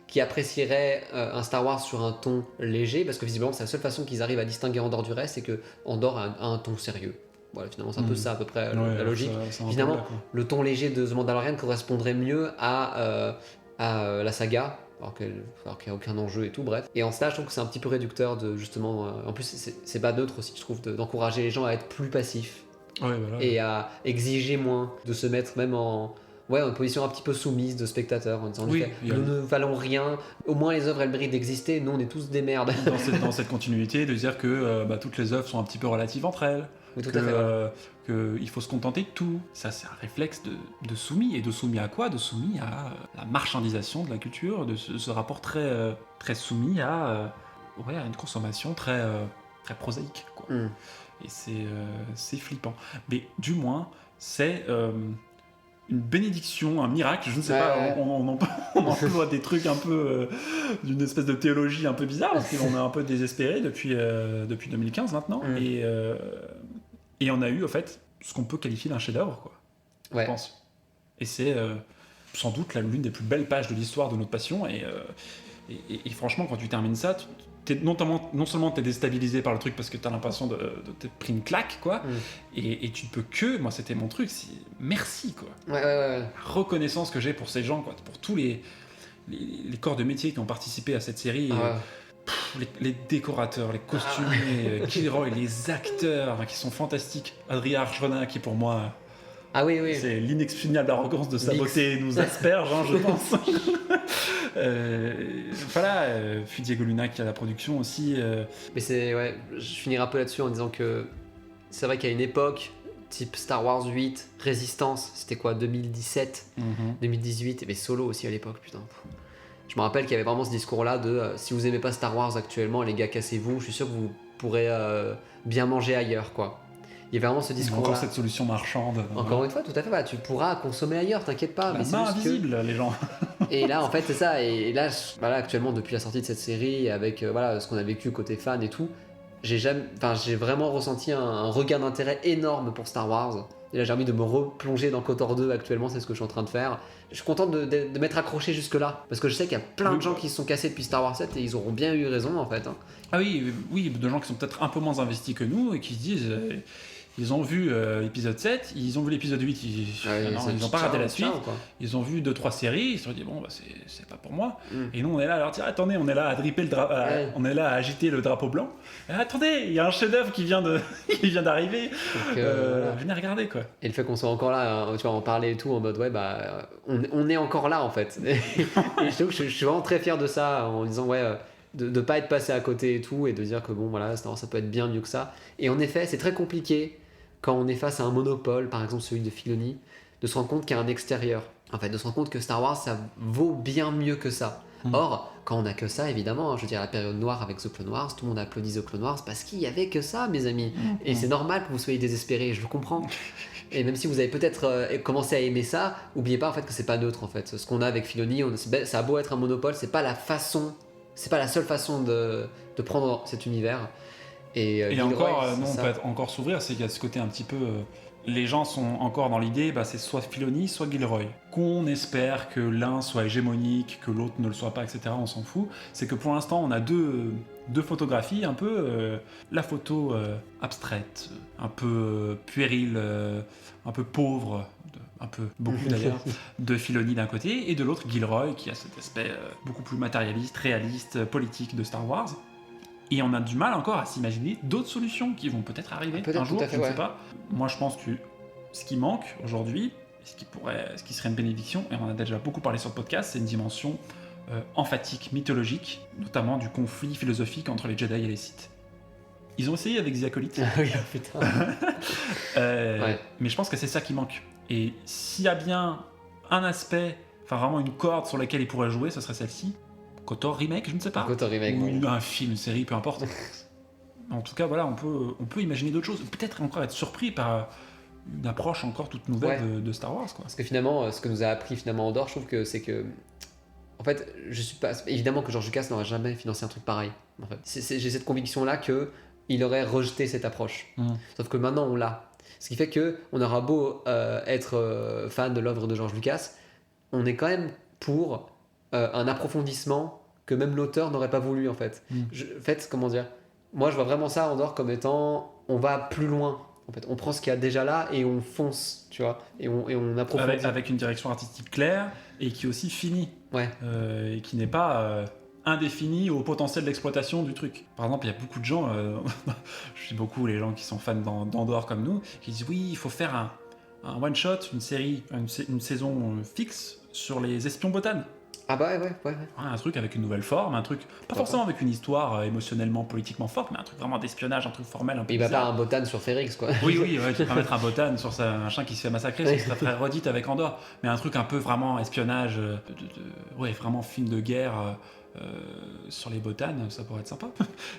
qui apprécierait un Star Wars sur un ton léger, parce que visiblement c'est la seule façon qu'ils arrivent à distinguer Andorre du reste, c'est que Andorre a un ton sérieux. Voilà, finalement c'est un peu ça à peu près la logique. Finalement, le ton léger de The Mandalorian correspondrait mieux à la saga, alors qu'il n'y a aucun enjeu et tout, bref. Et en cela, je trouve que c'est un petit peu réducteur de justement... en plus, c'est pas neutre aussi, je trouve, d'encourager les gens à être plus passifs et à exiger moins, de se mettre même en position un petit peu soumise de spectateur, en disant nous ne valons rien, au moins les œuvres elles méritent d'exister, nous on est tous des merdes. Dans cette continuité, de dire que toutes les œuvres sont un petit peu relatives entre elles, qu'il faut se contenter de tout. Ça, c'est un réflexe de soumis. Et de soumis à quoi ? De soumis à la marchandisation de la culture, de ce rapport très, très soumis à une consommation très, très prosaïque, quoi. Et c'est flippant. Mais du moins, c'est... une bénédiction, un miracle, je ne sais pas, on emploie des trucs un peu d'une espèce de théologie un peu bizarre, parce qu'on est un peu désespéré depuis 2015 maintenant, et on a eu, en fait, ce qu'on peut qualifier d'un chef-d'œuvre, quoi, je pense. Et c'est sans doute l'une des plus belles pages de l'histoire de notre passion, et franchement, quand tu termines ça, non seulement t'es déstabilisé par le truc parce que t'as l'impression de t'être pris une claque, quoi, et tu ne peux que, moi c'était mon truc, c'est merci, quoi. La reconnaissance que j'ai pour ces gens, quoi, pour tous les corps de métier qui ont participé à cette série, les décorateurs, les costumiers, Gilroy, les acteurs qui sont fantastiques, Adrien Arjona qui pour moi... c'est l'inexpugnable arrogance de sa beauté nous asperge, je pense. Diego Luna qui a la production aussi. Mais je finirai un peu là-dessus en disant que c'est vrai qu'à une époque, type Star Wars 8, Résistance, c'était quoi, 2017, 2018, et Solo aussi à l'époque, putain. Je me rappelle qu'il y avait vraiment ce discours-là de si vous aimez pas Star Wars actuellement, les gars, cassez-vous, je suis sûr que vous pourrez bien manger ailleurs, quoi. Il y avait vraiment ce discours-là. Encore cette solution marchande. Encore une fois, tout à fait. Tu pourras consommer ailleurs, t'inquiète pas. La main invisible, les gens. Et là, en fait, c'est ça. Et là, actuellement, depuis la sortie de cette série, avec ce qu'on a vécu côté fan et tout, j'ai vraiment ressenti un regain d'intérêt énorme pour Star Wars. Et là, j'ai envie de me replonger dans KOTOR 2 actuellement, c'est ce que je suis en train de faire. Je suis content de m'être accroché jusque-là, parce que je sais qu'il y a plein de gens qui se sont cassés depuis Star Wars 7 et ils auront bien eu raison, en fait. Ah oui, de gens qui sont peut-être un peu moins investis que nous et qui se disent... Ils ont vu l'épisode 7, ils ont vu l'épisode 8, ils n'ont pas raté la suite. Ils ont vu 2-3 séries, ils se sont dit bon, c'est pas pour moi. Et nous on est là à leur dire attendez, on est là à dripper on est là à agiter le drapeau blanc. Et, attendez, il y a un chef-d'œuvre qui vient d'arriver. Venez regarder, quoi. Et le fait qu'on soit encore là, tu vois, en parler et tout, en mode on est encore là en fait. Et je suis vraiment très fier de ça, en disant de pas être passé à côté et tout, et de dire que bon voilà, Star Wars ça peut être bien mieux que ça. Et en effet, c'est très compliqué quand on est face à un monopole, par exemple celui de Filoni, de se rendre compte qu'il y a un extérieur. En fait, de se rendre compte que Star Wars ça vaut bien mieux que ça. Or, quand on a que ça, évidemment, je veux dire, la période noire avec The Clone Wars, tout le monde applaudit The Clone Wars parce qu'il y avait que ça, mes amis. Et c'est normal que vous soyez désespérés, je le comprends. Et même si vous avez peut-être commencé à aimer ça, oubliez pas en fait que c'est pas neutre en fait. Ce qu'on a avec Filoni, ça a beau être un monopole, c'est pas la seule façon de prendre cet univers. Et Gilroy, encore, c'est nous on ça. peut encore s'ouvrir, c'est qu'il y a ce côté un petit peu. Les gens sont encore dans l'idée, c'est soit Filoni, soit Gilroy. Qu'on espère que l'un soit hégémonique, que l'autre ne le soit pas, etc. On s'en fout. C'est que pour l'instant, on a deux photographies, un peu la photo abstraite, un peu puérile, un peu pauvre, un peu beaucoup d'ailleurs, de Filoni d'un côté, et de l'autre Gilroy qui a cet aspect beaucoup plus matérialiste, réaliste, politique de Star Wars. Et on a du mal encore à s'imaginer d'autres solutions qui vont peut-être arriver un jour, je ne sais pas. Moi, je pense que ce qui manque aujourd'hui, ce qui serait une bénédiction, et on en a déjà beaucoup parlé sur le podcast, c'est une dimension emphatique, mythologique, notamment du conflit philosophique entre les Jedi et les Sith. Ils ont essayé avec The Acolyte. Oui, putain. Mais je pense que c'est ça qui manque. Et s'il y a bien un aspect, enfin vraiment une corde sur laquelle ils pourraient jouer, ce serait celle-ci. KOTOR remake, je ne sais pas. KOTOR remake, ou un film, une série, peu importe. En tout cas, voilà, on peut imaginer d'autres choses. Peut-être encore être surpris par une approche encore toute nouvelle de Star Wars, quoi. Parce que finalement, ce que nous a appris finalement Andor, je trouve que c'est que, en fait, je suis pas évidemment que George Lucas n'aurait jamais financé un truc pareil. En fait, j'ai cette conviction là que il aurait rejeté cette approche. Sauf que maintenant on l'a. Ce qui fait que on aura beau être fan de l'œuvre de George Lucas, on est quand même pour un approfondissement que même l'auteur n'aurait pas voulu en fait. Comment dire, moi je vois vraiment ça Andor comme étant on va plus loin en fait, on prend ce qu'il y a déjà là et on fonce, tu vois, et on approfondit avec une direction artistique claire et qui est aussi finie et qui n'est pas indéfinie au potentiel d'exploitation du truc. Par exemple, il y a beaucoup de gens je sais beaucoup les gens qui sont fans d'Andor comme nous qui disent oui, il faut faire un one shot, une série, une saison fixe sur les espions Botan. Ah bah ouais. Un truc avec une nouvelle forme, un truc pas forcément avec une histoire émotionnellement, politiquement forte, mais un truc vraiment d'espionnage, un truc formel un peu. Il va pas un Botan sur Ferrix quoi. Oui, tu peux mettre un Botan sur un chien qui se fait massacrer, ça ferait redite avec Andor, mais un truc un peu vraiment espionnage, vraiment film de guerre sur les Botan, ça pourrait être sympa.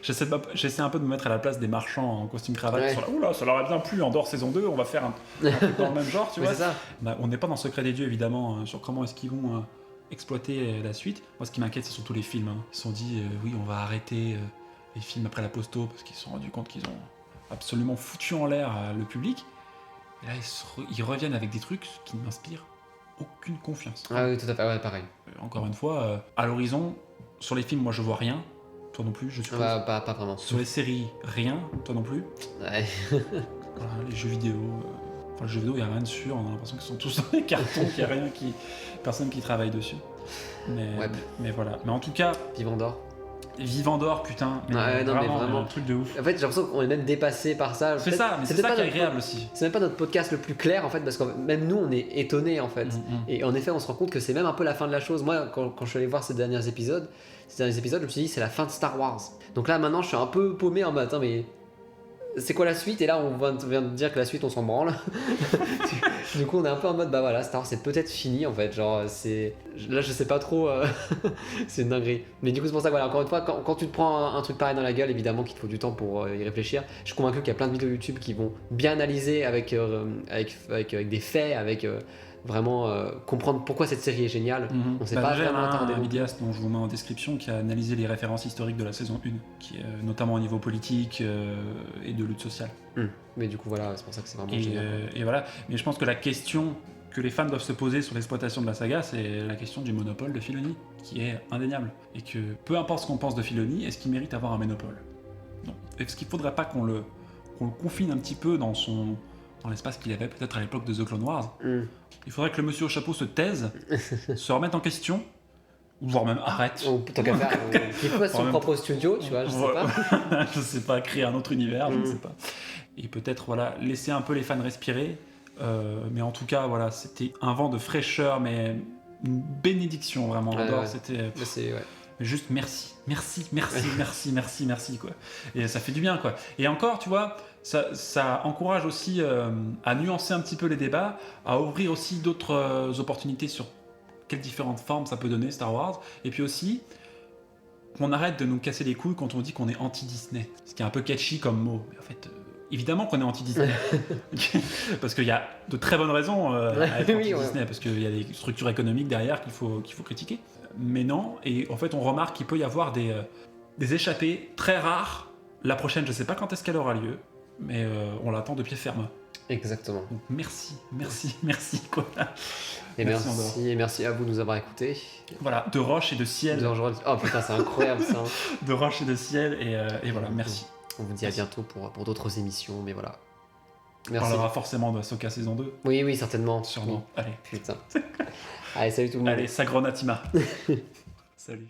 J'essaie un peu de me mettre à la place des marchands en costume cravate. Oula, ça leur a bien plu, Andor saison 2, on va faire un truc dans le même genre, tu vois. C'est ça. On n'est pas dans Secret des Dieux évidemment sur comment est-ce qu'ils vont exploiter la suite. Moi, ce qui m'inquiète, c'est surtout les films. Ils se sont dit, oui, on va arrêter les films après l'aposto parce qu'ils se sont rendus compte qu'ils ont absolument foutu en l'air le public. Et là, ils reviennent avec des trucs qui ne m'inspirent aucune confiance. Ah oui, tout à fait, pareil. Encore une fois, à l'horizon, sur les films, moi, je vois rien. Toi non plus, je suppose. Pas vraiment. Sur les séries, rien. Toi non plus. Ouais. Voilà, les jeux vidéo... Enfin, le jeu vidéo, il n'y a rien dessus, on a l'impression qu'ils sont tous dans les cartons, qu'il n'y a rien personne qui travaille dessus. Mais voilà. Mais en tout cas. Vive Andor, putain. Mais vraiment. Un truc de ouf. En fait, j'ai l'impression qu'on est même dépassé par ça. C'est ça, mais c'est ça qui est agréable aussi. C'est même pas notre podcast le plus clair en fait, parce que même nous on est étonnés en fait. Et en effet, on se rend compte que c'est même un peu la fin de la chose. Moi, quand je suis allé voir ces derniers épisodes, je me suis dit c'est la fin de Star Wars. Donc là maintenant, je suis un peu paumé en mode attends, mais c'est quoi la suite? Et là on vient de dire que la suite on s'en branle. Du coup on est un peu en mode bah voilà, Star Wars c'est peut-être fini en fait, genre c'est là je sais pas trop. C'est une dinguerie, mais du coup c'est pour ça que voilà, encore une fois quand tu te prends un truc pareil dans la gueule, évidemment qu'il te faut du temps pour y réfléchir. Je suis convaincu qu'il y a plein de vidéos YouTube qui vont bien analyser avec des faits, avec vraiment comprendre pourquoi cette série est géniale. On sait pas vraiment attardé. Un vidéaste dont je vous mets en description qui a analysé les références historiques de la saison 1, qui est notamment au niveau politique et de lutte sociale. Mais du coup voilà, c'est pour ça que c'est vraiment génial. Et voilà, mais je pense que la question que les fans doivent se poser sur l'exploitation de la saga, c'est la question du monopole de Filoni, qui est indéniable. Et que peu importe ce qu'on pense de Filoni, est-ce qu'il mérite d'avoir un monopole? Non. Est-ce qu'il ne faudrait pas qu'on le confine un petit peu dans l'espace qu'il avait peut-être à l'époque de The Clone Wars? Il faudrait que le monsieur au chapeau se taise, se remette en question, voire même arrête. Tant qu'à faire, qu'il fasse son propre studio, tu vois, je sais pas. Je sais pas, créer un autre univers, je ne sais pas. Et peut-être voilà, laisser un peu les fans respirer. Mais en tout cas, voilà, c'était un vent de fraîcheur, mais une bénédiction vraiment. Andor, c'était juste merci quoi. Et ça fait du bien quoi. Et encore, tu vois, ça encourage aussi à nuancer un petit peu les débats, à ouvrir aussi d'autres opportunités sur quelles différentes formes ça peut donner Star Wars. Et puis aussi, qu'on arrête de nous casser les couilles quand on dit qu'on est anti-Disney. Ce qui est un peu catchy comme mot. Mais en fait, évidemment qu'on est anti-Disney. Parce qu'il y a de très bonnes raisons à être Oui, anti-Disney, ouais. parce qu'il y a des structures économiques derrière qu'il faut critiquer. Mais non, et en fait on remarque qu'il peut y avoir des échappées très rares. La prochaine, je sais pas quand est-ce qu'elle aura lieu, mais on l'attend de pied ferme. Exactement. Donc merci quoi. Et Merci, Andorre. merci à vous de nous avoir écoutés. Voilà, de roche et de ciel, Oh putain, c'est incroyable ça. de roche et de ciel, et voilà, merci. On vous dit à bientôt pour d'autres émissions, mais voilà. On Merci. parlera forcément de Ahsoka saison 2, Oui, oui, certainement. sûrement. Allez, Putain. Allez, salut tout le monde. allez, Sagrona Tima. Salut.